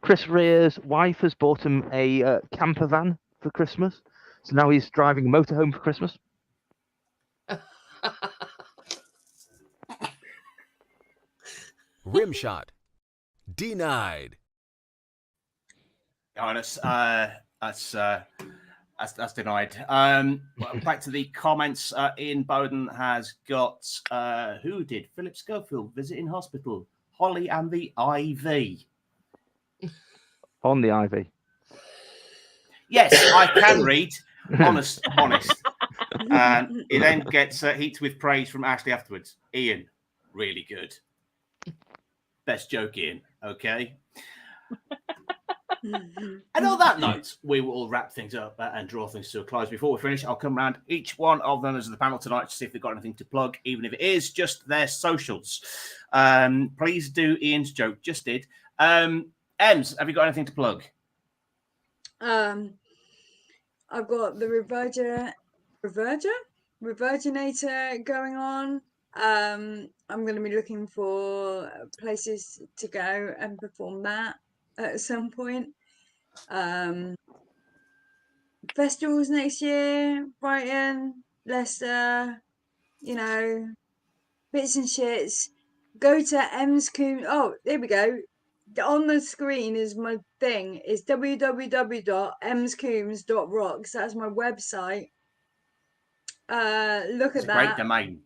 Chris Rear's wife has bought him a camper van for Christmas, so now he's driving a motorhome for Christmas. Rim shot. Denied. Honest, that's denied. Back to the comments. Ian Bowden has got who did Philip Schofield visiting hospital? Holly and the Ivy. On the Ivy. Yes, I can read. Honest. And he then gets heaped with praise from Ashley afterwards. Ian, really good. Best joke, Ian. Okay. And on that note, we will wrap things up and draw things to a close. Before we finish, I'll come around each one of the members of the panel tonight to see if they've got anything to plug, even if it is just their socials. Please do Ian's joke. Just did. Ems, have you got anything to plug? I've got the Revirginator going on. I'm going to be looking for places to go and perform that at some point. Festivals next year, Brighton, Leicester, bits and shits. Go to Ems Coombs. Oh, there we go. On the screen is my thing. It's www.emscoombs.rocks. That's my website. Look at that. Great domain.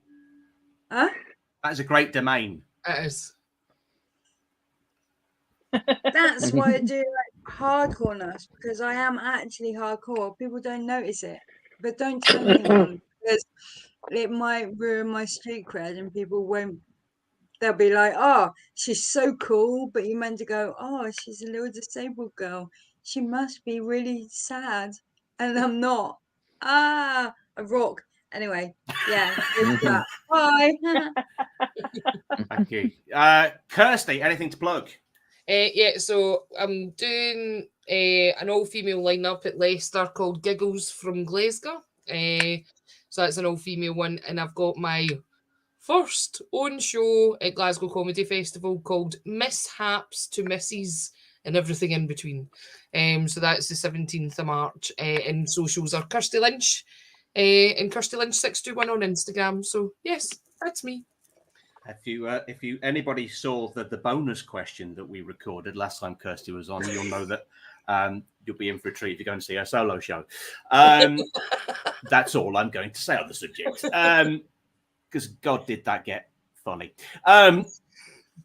Huh? That is a great domain. It is. That's why I do hardcoreness, because I am actually hardcore. People don't notice it, but don't tell anyone because it might ruin my street cred, and people won't. They'll be like, "Oh, she's so cool," but you meant to go, "Oh, she's a little disabled girl. She must be really sad," and I'm not. A rock. Anyway, yeah. Bye. Thank you. Kirsty, anything to plug? So I'm doing an all-female lineup at Leicester called Giggles from Glasgow. So that's an all-female one, and I've got my first own show at Glasgow Comedy Festival called Mishaps to Misses and Everything in Between. So that's the 17th of March, and socials are Kirsty Lynch, and Kirsty Lynch 621 on Instagram. So yes, that's me. If anybody saw the bonus question that we recorded last time Kirsty was on, you'll know that you'll be in for a treat if you go and see her solo show. That's all I'm going to say on the subject. Because God did that get funny.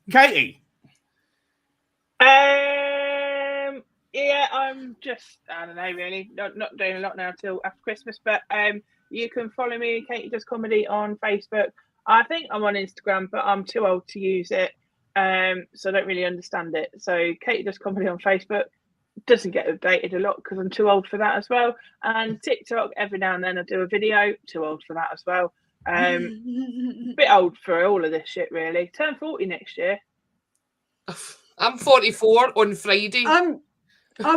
Katie. Yeah, I'm just, I don't know, really, not doing a lot now till after Christmas, but you can follow me, Katie Does Comedy, on Facebook. I think I'm on Instagram, but I'm too old to use it, so I don't really understand it. So Katie Does Comedy on Facebook. Doesn't get updated a lot because I'm too old for that as well. And TikTok, every now and then I do a video. Too old for that as well. Bit old for all of this shit, really. Turn 40 next year. I'm 44 on Friday. I'm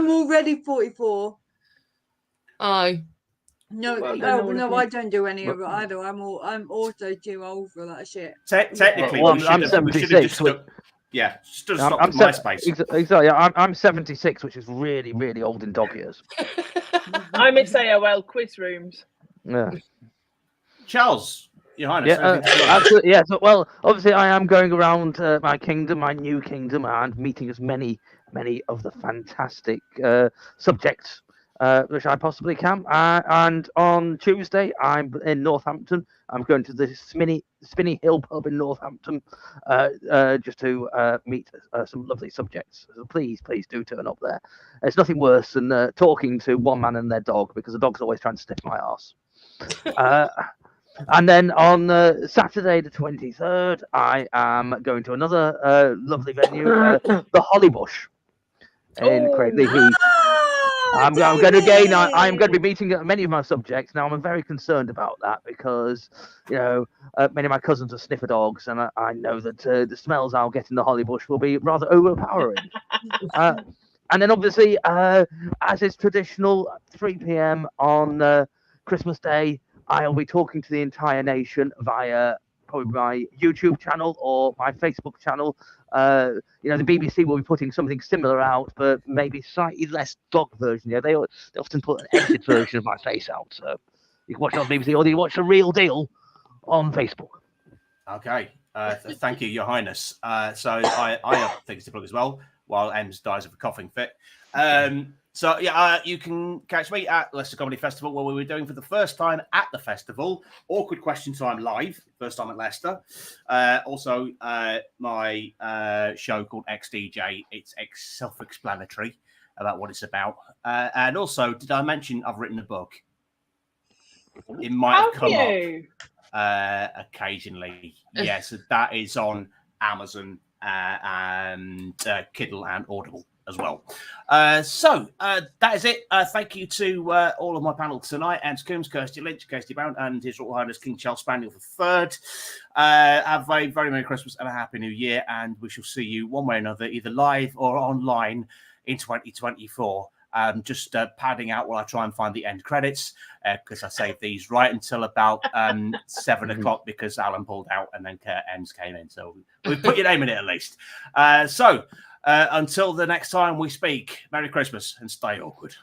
already 44. Aye. No, I don't do any of it either. I'm also too old for that shit. Technically, I'm 76. Yeah, still stopped at MySpace. Exactly. I'm 76, which is really, really old in dog years. I miss AOL quiz rooms. Yeah. Charles, Your Highness. Absolutely. Yeah. So, well, obviously, I am going around my kingdom, my new kingdom, and meeting as many of the fantastic subjects which I possibly can. And on Tuesday, I'm in Northampton. I'm going to the Spinney Hill pub in Northampton just to meet some lovely subjects. So please do turn up there. It's nothing worse than talking to one man and their dog, because the dog's always trying to sniff my arse. And then on Saturday the 23rd, I am going to another lovely venue, the Hollybush in Craigly Heath. I'm going to be meeting many of my subjects. Now, I'm very concerned about that because, many of my cousins are sniffer dogs, and I know that the smells I'll get in the Hollybush will be rather overpowering. And then, obviously, as is traditional, 3 p.m. on Christmas Day, I'll be talking to the entire nation via probably my YouTube channel or my Facebook channel. The BBC will be putting something similar out, but maybe slightly less dog version. They often put an edited version of my face out, so you can watch it on BBC, or you watch the real deal on Facebook. Okay, thank you, Your Highness. So I have things to plug as well, while Ems dies of a coughing fit. You can catch me at Leicester Comedy Festival, where we were doing for the first time at the festival Awkward Question Time live, first time at Leicester. Also, my show called XDJ. It's self-explanatory about what it's about. And also, did I mention I've written a book? It might have come up occasionly. Yes, that is on Amazon and Kindle and Audible as well. That is it. Thank you to all of my panel tonight: Ants Coombs, Kirsty Lynch, Kirsty Brown, and His Royal Highness King Charles Spaniel III. Have a very Merry Christmas and a Happy New Year, and we shall see you one way or another, either live or online in 2024. Just padding out while I try and find the end credits, because I saved these right until about 7 o'clock because Alan pulled out and then Ems came in. So we put your name in it at least. Until the next time we speak, Merry Christmas and stay awkward.